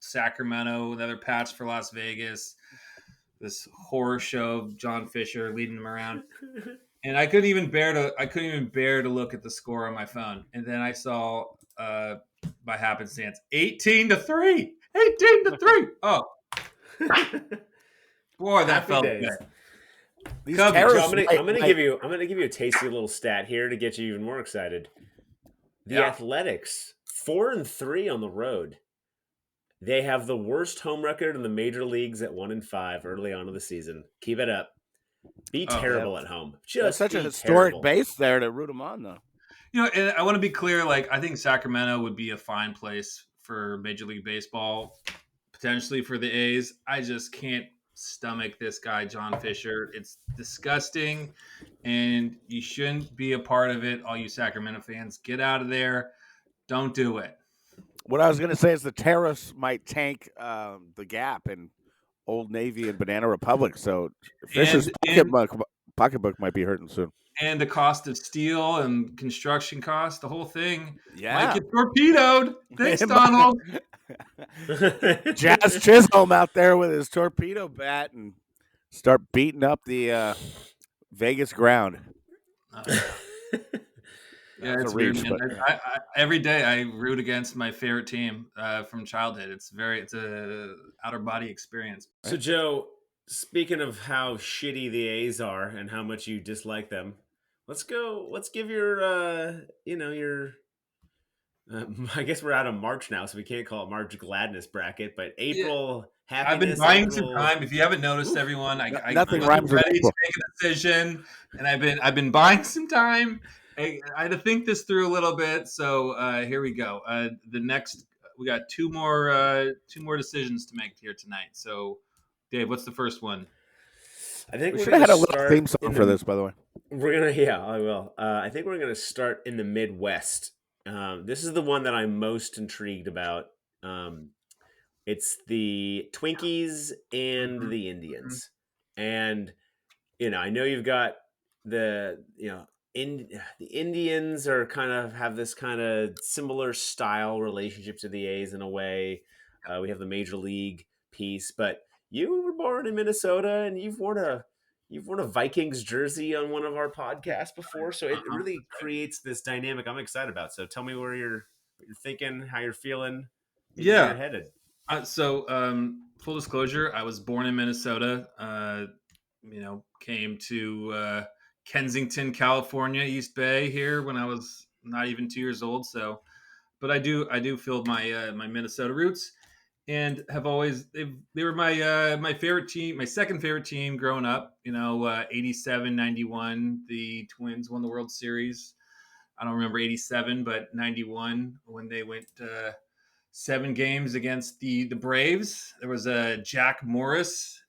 Sacramento, another patch for Las Vegas, this horror show of John Fisher leading them around. And I couldn't even bear to look at the score on my phone. And then I saw by happenstance 18-3. 18-3. Oh. Boy, that felt good. I'm gonna give you a tasty little stat here to get you even more excited. The Athletics 4-3 on the road. They have the worst home record in the major leagues at 1-5 early on in the season. Keep it up. Be terrible at home. Just such a historic base there to root them on, though. And I want to be clear. I think Sacramento would be a fine place for Major League Baseball, potentially for the A's. I just can't stomach this guy, John Fisher. It's disgusting, and you shouldn't be a part of it. All you Sacramento fans, get out of there. Don't do it. What I was going to say is the tariffs might tank the gap in Old Navy and Banana Republic. So Fisher's pocketbook might be hurting soon. And the cost of steel and construction costs, the whole thing might Yeah. get torpedoed. Thanks, It might. Donald. Jazz Chisholm out there with his torpedo bat and start beating up the Vegas ground. Yeah, That's it's a weird, reach, man. but- Every day I root against my favorite team from childhood. It's a outer body experience. So, Joe, speaking of how shitty the A's are and how much you dislike them, let's give your, your. I guess we're out of March now, so we can't call it March Gladness bracket, but April happiness. I've been buying April... some time. If you haven't noticed, everyone, nothing I'm rhymes with ready to April. make a decision, and I've been buying some time. I had to think this through a little bit, so here we go. We got two more decisions to make here tonight. So, Dave, what's the first one? I think We we're should have gonna had a little start theme song in for this, by the way. I will. I think we're gonna start in the Midwest. This is the one that I'm most intrigued about. It's the Twinkies and the Indians, and I know you've got the Indians are kind of have this kind of similar style relationship to the A's in a way. We have the major league piece, but you were born in Minnesota and you've worn a Vikings jersey on one of our podcasts before, so it really creates this dynamic I'm excited about. So tell me what you're thinking, how you're feeling, where you're headed. Full disclosure, I was born in Minnesota. Came to Kensington, California, East Bay here when I was not even 2 years old. So, but I do feel my my Minnesota roots, and have always they were my favorite team, my second favorite team growing up. 87, 91, the Twins won the World Series. I don't remember 87, but 91 when they went 7 games against the Braves. There was a Jack Morris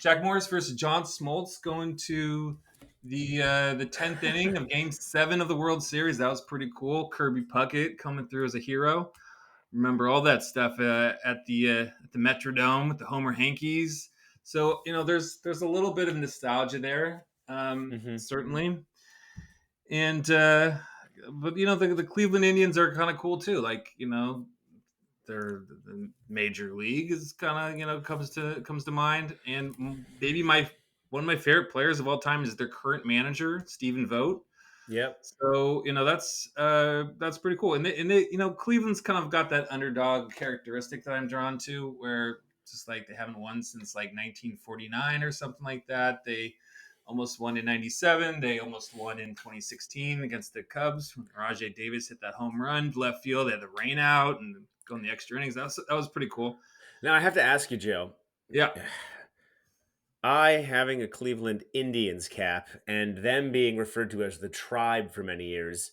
versus John Smoltz going to the 10th inning of Game 7 of the World Series. That was pretty cool. Kirby Puckett coming through as a hero. Remember all that stuff at the Metrodome with the Homer Hankies. So there's a little bit of nostalgia there, certainly. And but the Cleveland Indians are kind of cool too. Like they're the major league is kind of comes to mind, and maybe one of my favorite players of all time is their current manager, Stephen Vogt. Yep. So that's pretty cool, and they Cleveland's kind of got that underdog characteristic that I'm drawn to, where just like they haven't won since like 1949 or something like that. They almost won in 97. They almost won in 2016 against the Cubs when Rajay Davis hit that home run left field. They had the rain out and going the extra innings. That was pretty cool. Now I have to ask you, Joe. Yeah. I having a Cleveland Indians cap and them being referred to as the Tribe for many years,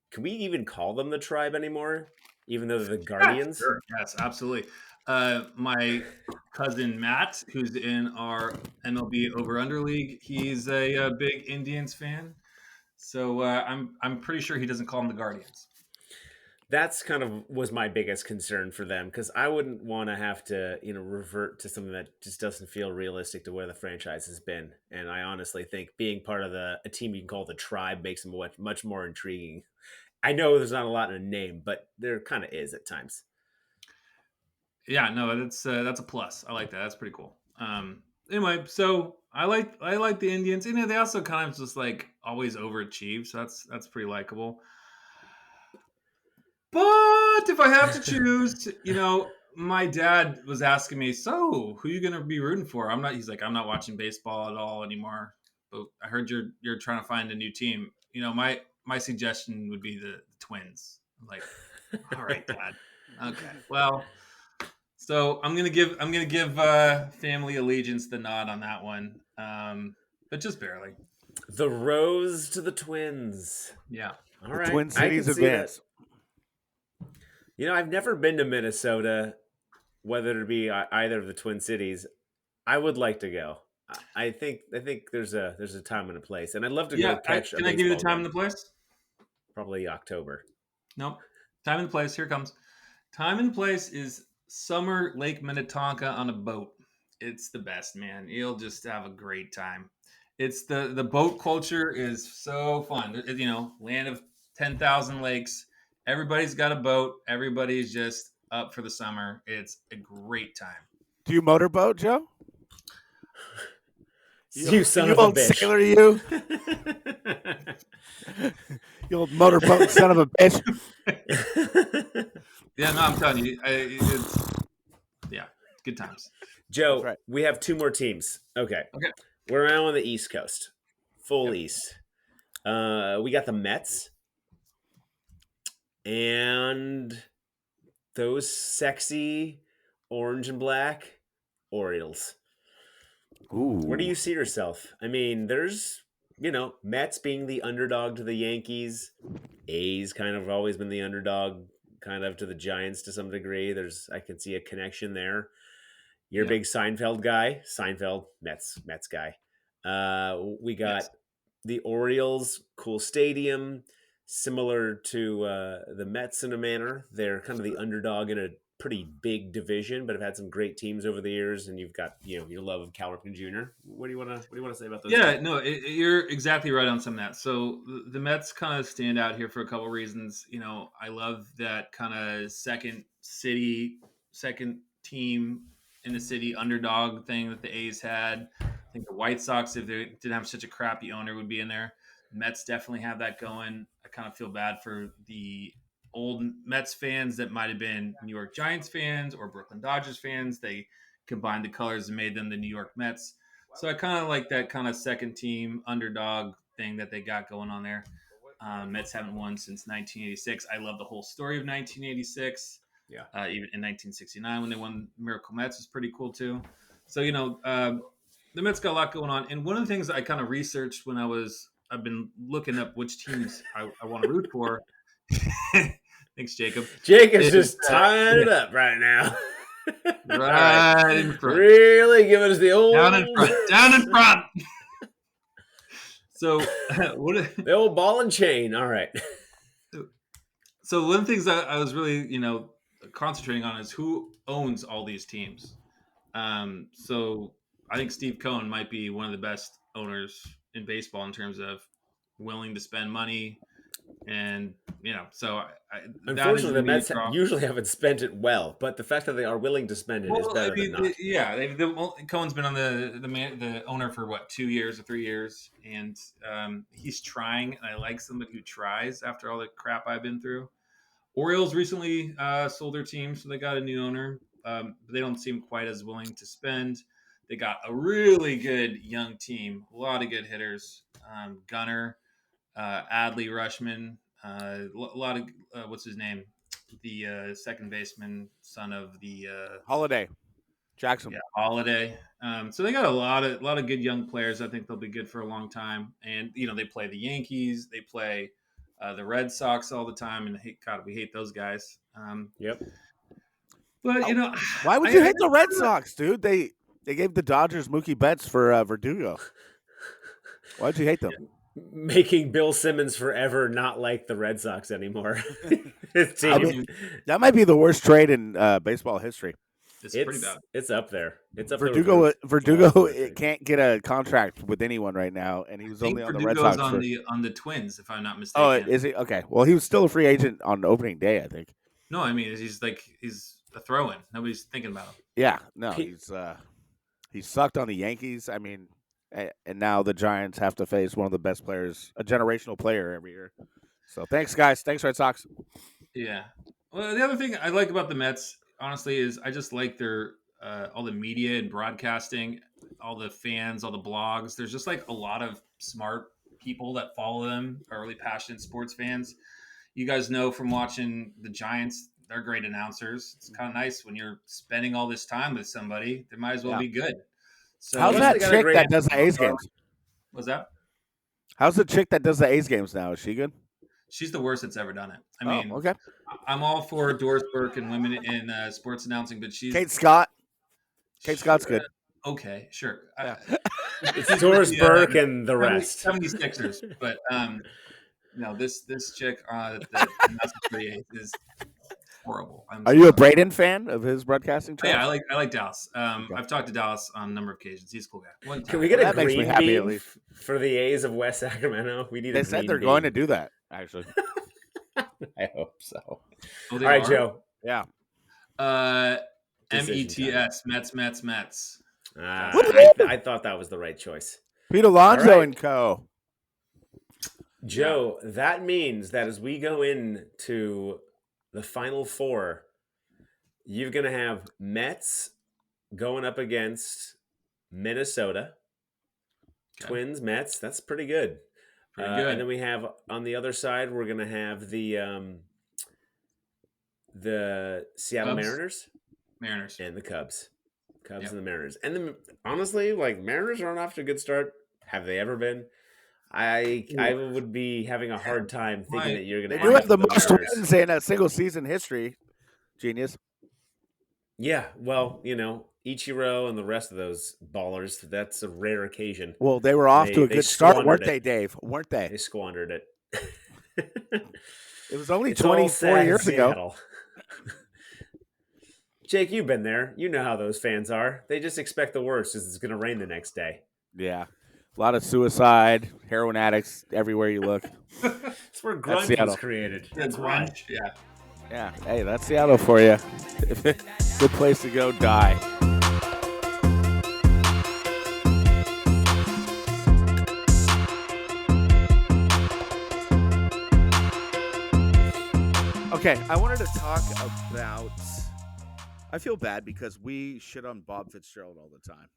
can we even call them the Tribe anymore? Even though they're the Guardians? Yeah, sure. Yes, absolutely. My cousin Matt, who's in our MLB Over Under League, he's a big Indians fan. So I'm pretty sure he doesn't call them the Guardians. That's kind of was my biggest concern for them, because I wouldn't want to have to, revert to something that just doesn't feel realistic to where the franchise has been. And I honestly think being part of a team you can call the Tribe makes them much more intriguing. I know there's not a lot in a name, but there kind of is at times. Yeah, no, that's a plus. I like that. That's pretty cool. Anyway, so I like the Indians. They also kind of just like always overachieve, so that's pretty likable. But if I have to choose, my dad was asking me, so who are you going to be rooting for? He's like, I'm not watching baseball at all anymore, but I heard you're trying to find a new team. My suggestion would be the Twins. I'm like, all right, Dad. Okay. Well, so I'm going to give family allegiance the nod on that one. But just barely. The Rose to the Twins. Yeah. All right. Twin Cities advance. I've never been to Minnesota, whether it be either of the Twin Cities. I would like to go. I think there's a time and a place, and I'd love to go catch. Can I give you the time and the place? Probably October. Nope. Time and place. Here it comes. Time and place is summer Lake Minnetonka on a boat. It's the best, man. You'll just have a great time. It's the boat culture is so fun. Land of 10,000 lakes. Everybody's got a boat. Everybody's just up for the summer. It's a great time. Do you motorboat, Joe? You son you of a old bitch. sailor, you. You old motorboat son of a bitch. Yeah, no, I'm telling you, it's good times. Joe, That's right. we have 2 more teams. Okay. We're now on the East Coast. Full East. We got the Mets. And those sexy orange and black Orioles. Ooh. Where do you see yourself? I mean, there's, Mets being the underdog to the Yankees. A's kind of always been the underdog kind of to the Giants to some degree. I can see a connection there. You're a big Seinfeld guy. Seinfeld, Mets guy. We got the Orioles, cool stadium, similar to the Mets in a manner. They're kind of the underdog in a pretty big division, but have had some great teams over the years. And you've got your love of Cal Ripken Jr. What do you want to say about those? Yeah, no, you're exactly right on some of that. So the Mets kind of stand out here for a couple of reasons. I love that kind of second team in the city underdog thing that the A's had. I think the White Sox, if they didn't have such a crappy owner, would be in there. Mets definitely have that going. I kind of feel bad for the old Mets fans that might have been New York Giants fans or Brooklyn Dodgers fans. They combined the colors and made them the New York Mets. So I kind of like that kind of second team underdog thing that they got going on there. Mets haven't won since 1986. I love the whole story of 1986. Yeah. Even in 1969 when they won Miracle Mets was pretty cool too. So, the Mets got a lot going on. And one of the things I kind of researched when I've been looking up which teams I want to root for. Thanks, Jacob. Jake is just tying it up right now. Right in front. Really giving us the old Down in front. So the old ball and chain. All right. So one of the things that I was really, concentrating on is who owns all these teams. So I think Steve Cohen might be one of the best owners in baseball in terms of willing to spend money. And, so unfortunately, the Mets usually haven't spent it well, but the fact that they are willing to spend it is better than not. Cohen's been on the owner for 2 years or 3 years, and he's trying. And I like somebody who tries after all the crap I've been through. Orioles recently sold their team, so they got a new owner. But they don't seem quite as willing to spend. They got a really good young team, a lot of good hitters. Gunnar. Adley Rushman, a lot of what's his name, the second baseman, son of the Holiday, Jackson. Yeah, Holiday. So they got a lot of good young players. I think they'll be good for a long time. And they play the Yankees, they play the Red Sox all the time, and we hate those guys. Yep. But why would you hate the Red Sox, dude? They gave the Dodgers Mookie Betts for Verdugo. Why'd you hate them? Making Bill Simmons forever not like the Red Sox anymore. That might be the worst trade in baseball history. It's pretty bad. It's up there. It's up Verdugo. there. Verdugo can't get a contract with anyone right now, and he was only on the Red Sox. On the Twins, if I'm not mistaken. Oh, is he? Okay. Well, he was still a free agent on opening day, I think. No, I mean he's a throw-in. Nobody's thinking about him. Yeah, no, he sucked on the Yankees. I mean. And now the Giants have to face one of the best players, a generational player every year. So thanks, guys. Thanks, Red Sox. Yeah. Well, the other thing I like about the Mets, honestly, is I just like their all the media and broadcasting, all the fans, all the blogs. There's just like a lot of smart people that follow them, are really passionate sports fans. You guys know from watching the Giants, they're great announcers. It's kind of nice when you're spending all this time with somebody. They might as well be good. So how's that chick that does the A's games? What's that? How's the chick that does the A's games now? Is she good? She's the worst that's ever done it. I mean, okay. I'm all for Doris Burke and women in sports announcing, but she's Kate Scott. Kate Scott's good. Okay, sure. Yeah. It's Doris Burke and the rest. 76ers, but no, this chick that is horrible. Are you a Braden fan of his broadcasting? Yeah, I like Dallas. I've talked to Dallas on a number of occasions. He's a cool guy. One Can time. we get Well, a that makes me green happy, at beam least. for the A's of West Sacramento? We need They a said green they're beam. going to do that. Actually, I hope so. Oh, All they right, are? Joe. yeah. Decision Mets. I thought that was the right choice. Pete Alonso All right. and co. Joe, that means that as we go into the Final Four, you're going to have Mets going up against Minnesota. Okay. Twins, Mets. That's pretty good. Pretty good. And then we have on the other side, we're going to have the Seattle Cubs? Mariners and the Cubs. Yep. And the Mariners. And then, honestly, like, Mariners aren't off to a good start. Have they ever been? I would be having a hard time thinking that you're going to They do have the most Mariners. wins in a single season history. Genius. Yeah, well, Ichiro and the rest of those ballers, that's a rare occasion. Well, they were off to a They good start, weren't squandered they, it. Dave? Weren't they? They squandered it. It was only It's all 24 sad in years ago. Seattle. Jake, you've been there. You know how those fans are. They just expect the worst because it's going to rain the next day. Yeah. A lot of suicide, heroin addicts everywhere you look. It's where That's grunge Seattle. was created. That's right. Yeah. Yeah. Hey, that's Seattle for you. Good place to go die. Okay, I wanted to talk about. I feel bad because we shit on Bob Fitzgerald all the time.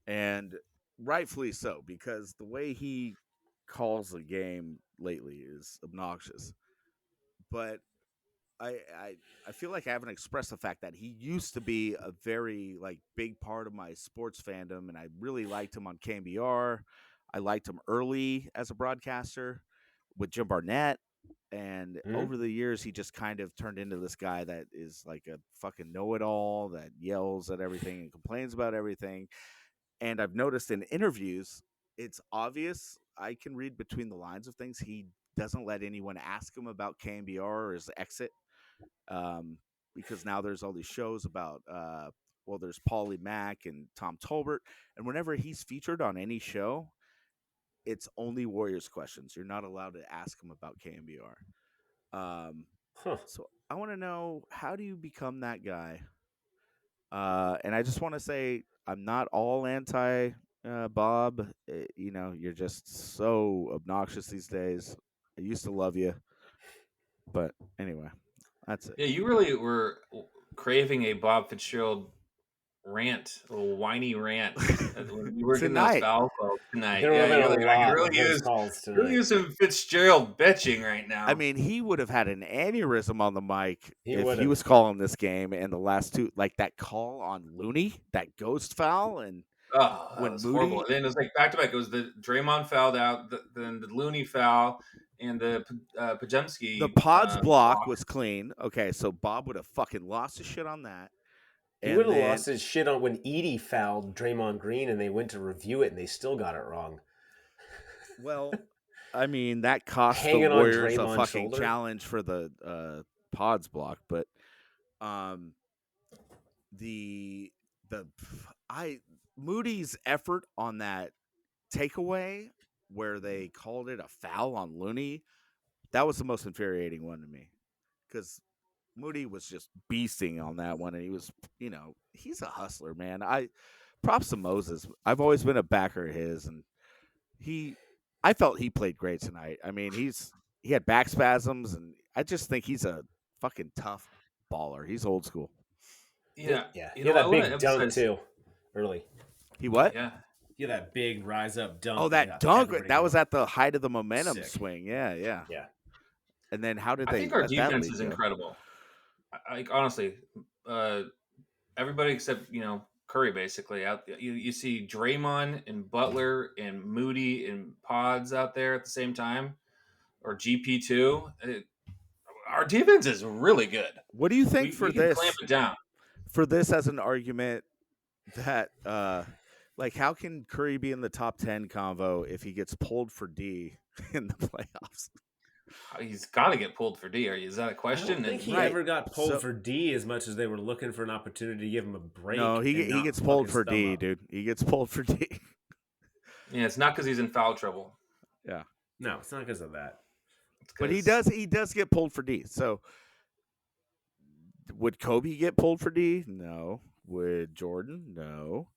And rightfully so, because the way he calls the game lately is obnoxious. But I feel like I haven't expressed the fact that he used to be a very big part of my sports fandom, and I really liked him on KMBR. I liked him early as a broadcaster with Jim Barnett. And over the years, he just kind of turned into this guy that is like a fucking know-it-all that yells at everything and complains about everything. And I've noticed in interviews, it's obvious. I can read between the lines of things. He doesn't let anyone ask him about KMBR or his exit, because now there's all these shows about, there's Paulie Mack and Tom Tolbert. And whenever he's featured on any show, it's only Warriors questions. You're not allowed to ask him about KMBR. So I want to know, how do you become that guy? And I just want to say, I'm not all anti Bob. You're just so obnoxious these days. I used to love you, but anyway, that's it. Yeah, you really were craving a Bob Fitzgerald rant, a little whiny rant. You were getting those foul calls tonight. There Yeah, were you're like, I can really really use some Fitzgerald bitching right now. I mean, he would have had an aneurysm on the mic if would've. he was calling this game, and the last two, like that call on Looney, that ghost foul, and when was horrible. And then it was like back to back. It was the Draymond fouled out, then the Looney foul, and the Pajemski. The Pods block was clean. Okay, so Bob would have fucking lost his shit on that. He would have lost his shit on when Edie fouled Draymond Green and they went to review it and they still got it wrong. Well, I mean, that cost Hanging the on Warriors a Draymond's fucking shoulder. challenge for the Pods block, but Moody's effort on that takeaway where they called it a foul on Looney, that was the most infuriating one to me, because Moody was just beasting on that one, and he was, he's a hustler, man. Props to Moses. I've always been a backer of his, and I felt he played great tonight. I mean, he had back spasms, and I just think he's a fucking tough baller. He's old school. Yeah. He had that big dunk too, early. He what? Yeah. He had that big rise up dunk. Oh, that dunk! That was at the height of the momentum swing. Yeah. Yeah. And then how did I they? think our let that defense lead is go? incredible. Honestly, everybody except Curry basically out. You see Draymond and Butler and Moody and Pods out there at the same time, or GP2. Our defense is really good. What do you think for we can this? clamp it down. For this as an argument that, how can Curry be in the top 10 convo if he gets pulled for D in the playoffs? He's got to get pulled for D. Is that a I question? don't think he Right. ever got pulled So- for D as much as they were looking for an opportunity to give him a break. No, he and not gets pulled fuck for his thumb D, up. dude. He gets pulled for D. Yeah, it's not because he's in foul trouble. No, it's not because of that. It's But he 'cause- does get pulled for D. So would Kobe get pulled for D? No. Would Jordan? No.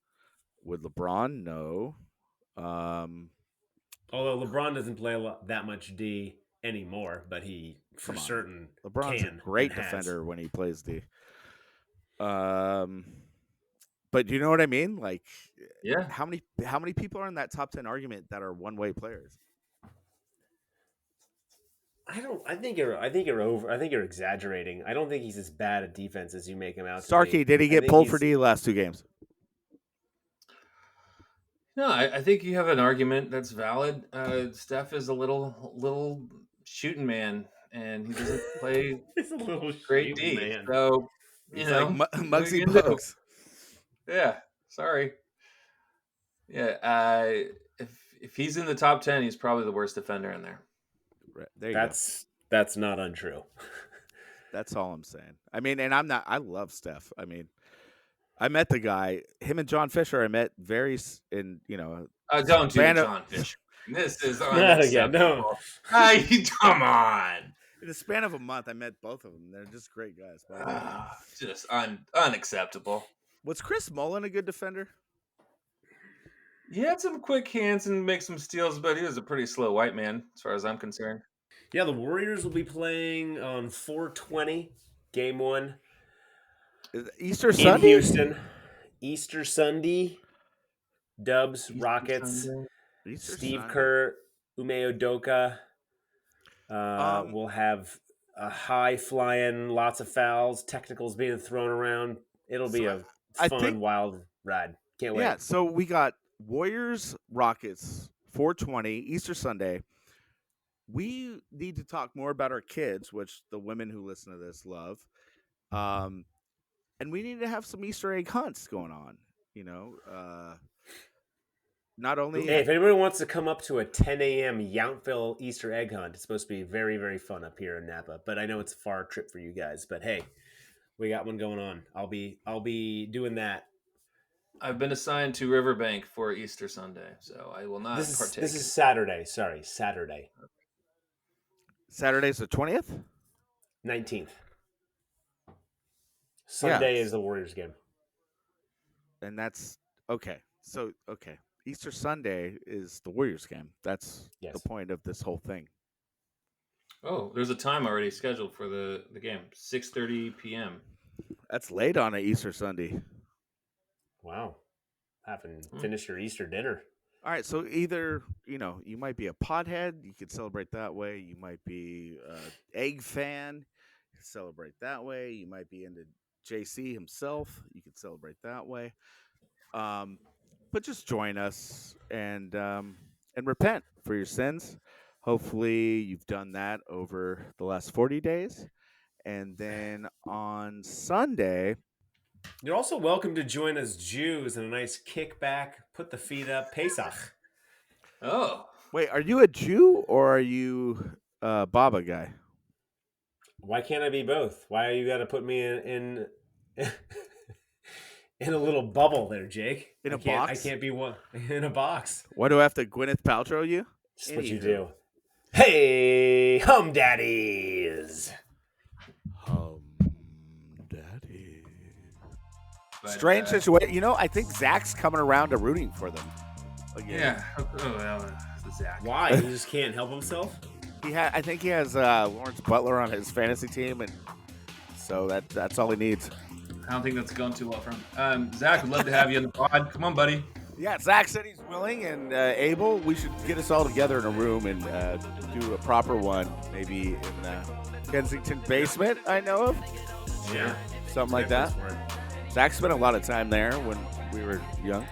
Would LeBron? No. Although LeBron doesn't play that much D anymore, but he for Come on. certain LeBron's can a great and has. defender when he plays D. But you know what I mean? Like, Yeah. how many people are in that top 10 argument that are one-way players? I think you're exaggerating. I don't think he's as bad at defense as you make him out to be. Starkey, did he I get think pulled for he's- D the last 2 games? No, I think you have an argument that's valid. Steph is a little shooting man, and he doesn't play He's a little great shooting D. man. So He's know, like what are Muggsy you gonna do? Bogues. Yeah, sorry. Yeah, if he's in the top 10, he's probably the worst defender in there. Right, there you go. That's not untrue. That's all I'm saying. I mean, and I love Steph. I mean, I met the guy, him and John Fisher. I met don't Don't do Span of- John Fisher. This is Yeah, no. unacceptable. Come on. in the span of a month, I met both of them. They're just great guys. by the way. Just unacceptable. Was Chris Mullin a good defender? He had some quick hands and make some steals, but he was a pretty slow white man, as far as I'm concerned. Yeah, the Warriors will be playing on 4/20, game 1 Easter in Sunday? Houston. Easter Sunday. Dubs, Rockets, Easter Steve Sunday. Kerr, Ume Udoka. We'll have a high flying, lots of fouls, technicals being thrown around. It'll be a I fun, think- wild ride. Can't wait. Yeah, so we got Warriors, Rockets, 420, Easter Sunday. We need to talk more about our kids, which the women who listen to this love. And we need to have some Easter egg hunts going on, not only Hey, if anybody wants to come up to a 10 a.m. Yountville Easter egg hunt, it's supposed to be very, very fun up here in Napa. But I know it's a far trip for you guys. But hey, we got one going on. I'll be doing that. I've been assigned to Riverbank for Easter Sunday, so I will not partake. This is Saturday. Sorry, Saturday, Saturday's the 20th? 19th. Sunday Yeah. is the Warriors game. And that's okay. So, okay. Easter Sunday is the Warriors game. That's Yes. the point of this whole thing. Oh, there's a time already scheduled for the game, 6:30 p.m. That's late on an Easter Sunday. Wow, haven't finished your Easter dinner. All right, so either, you might be a pothead, you could celebrate that way. You might be an egg fan, you could celebrate that way. You might be into JC himself, you could celebrate that way. But just join us and repent for your sins. Hopefully you've done that over the last 40 days. And then on Sunday, You're also welcome to join us Jews in a nice kickback, put the feet up, Pesach. Oh, wait, are you a Jew or are you a Baba guy? Why can't I be both? Why you got to put me in in a little bubble there, Jake? In a I can't, box? I can't be one in a box. Why do I have to Gwyneth Paltrow you? That's what you Anywho. do. Hey, hum daddies. Daddy. but, Strange situation. I think Zach's coming around to rooting for them. Again. Yeah. Oh, well, Zach. Why? He just can't help himself? I think he has Lawrence Butler on his fantasy team, and so that's all he needs. I don't think that's going too well for him. Zach, would love to have you in the pod. Come on, buddy. Yeah, Zach said he's willing and able. We should get us all together in a room and do a proper one, maybe in Kensington basement. I know of Yeah. something like that. Zach spent a lot of time there when we were young.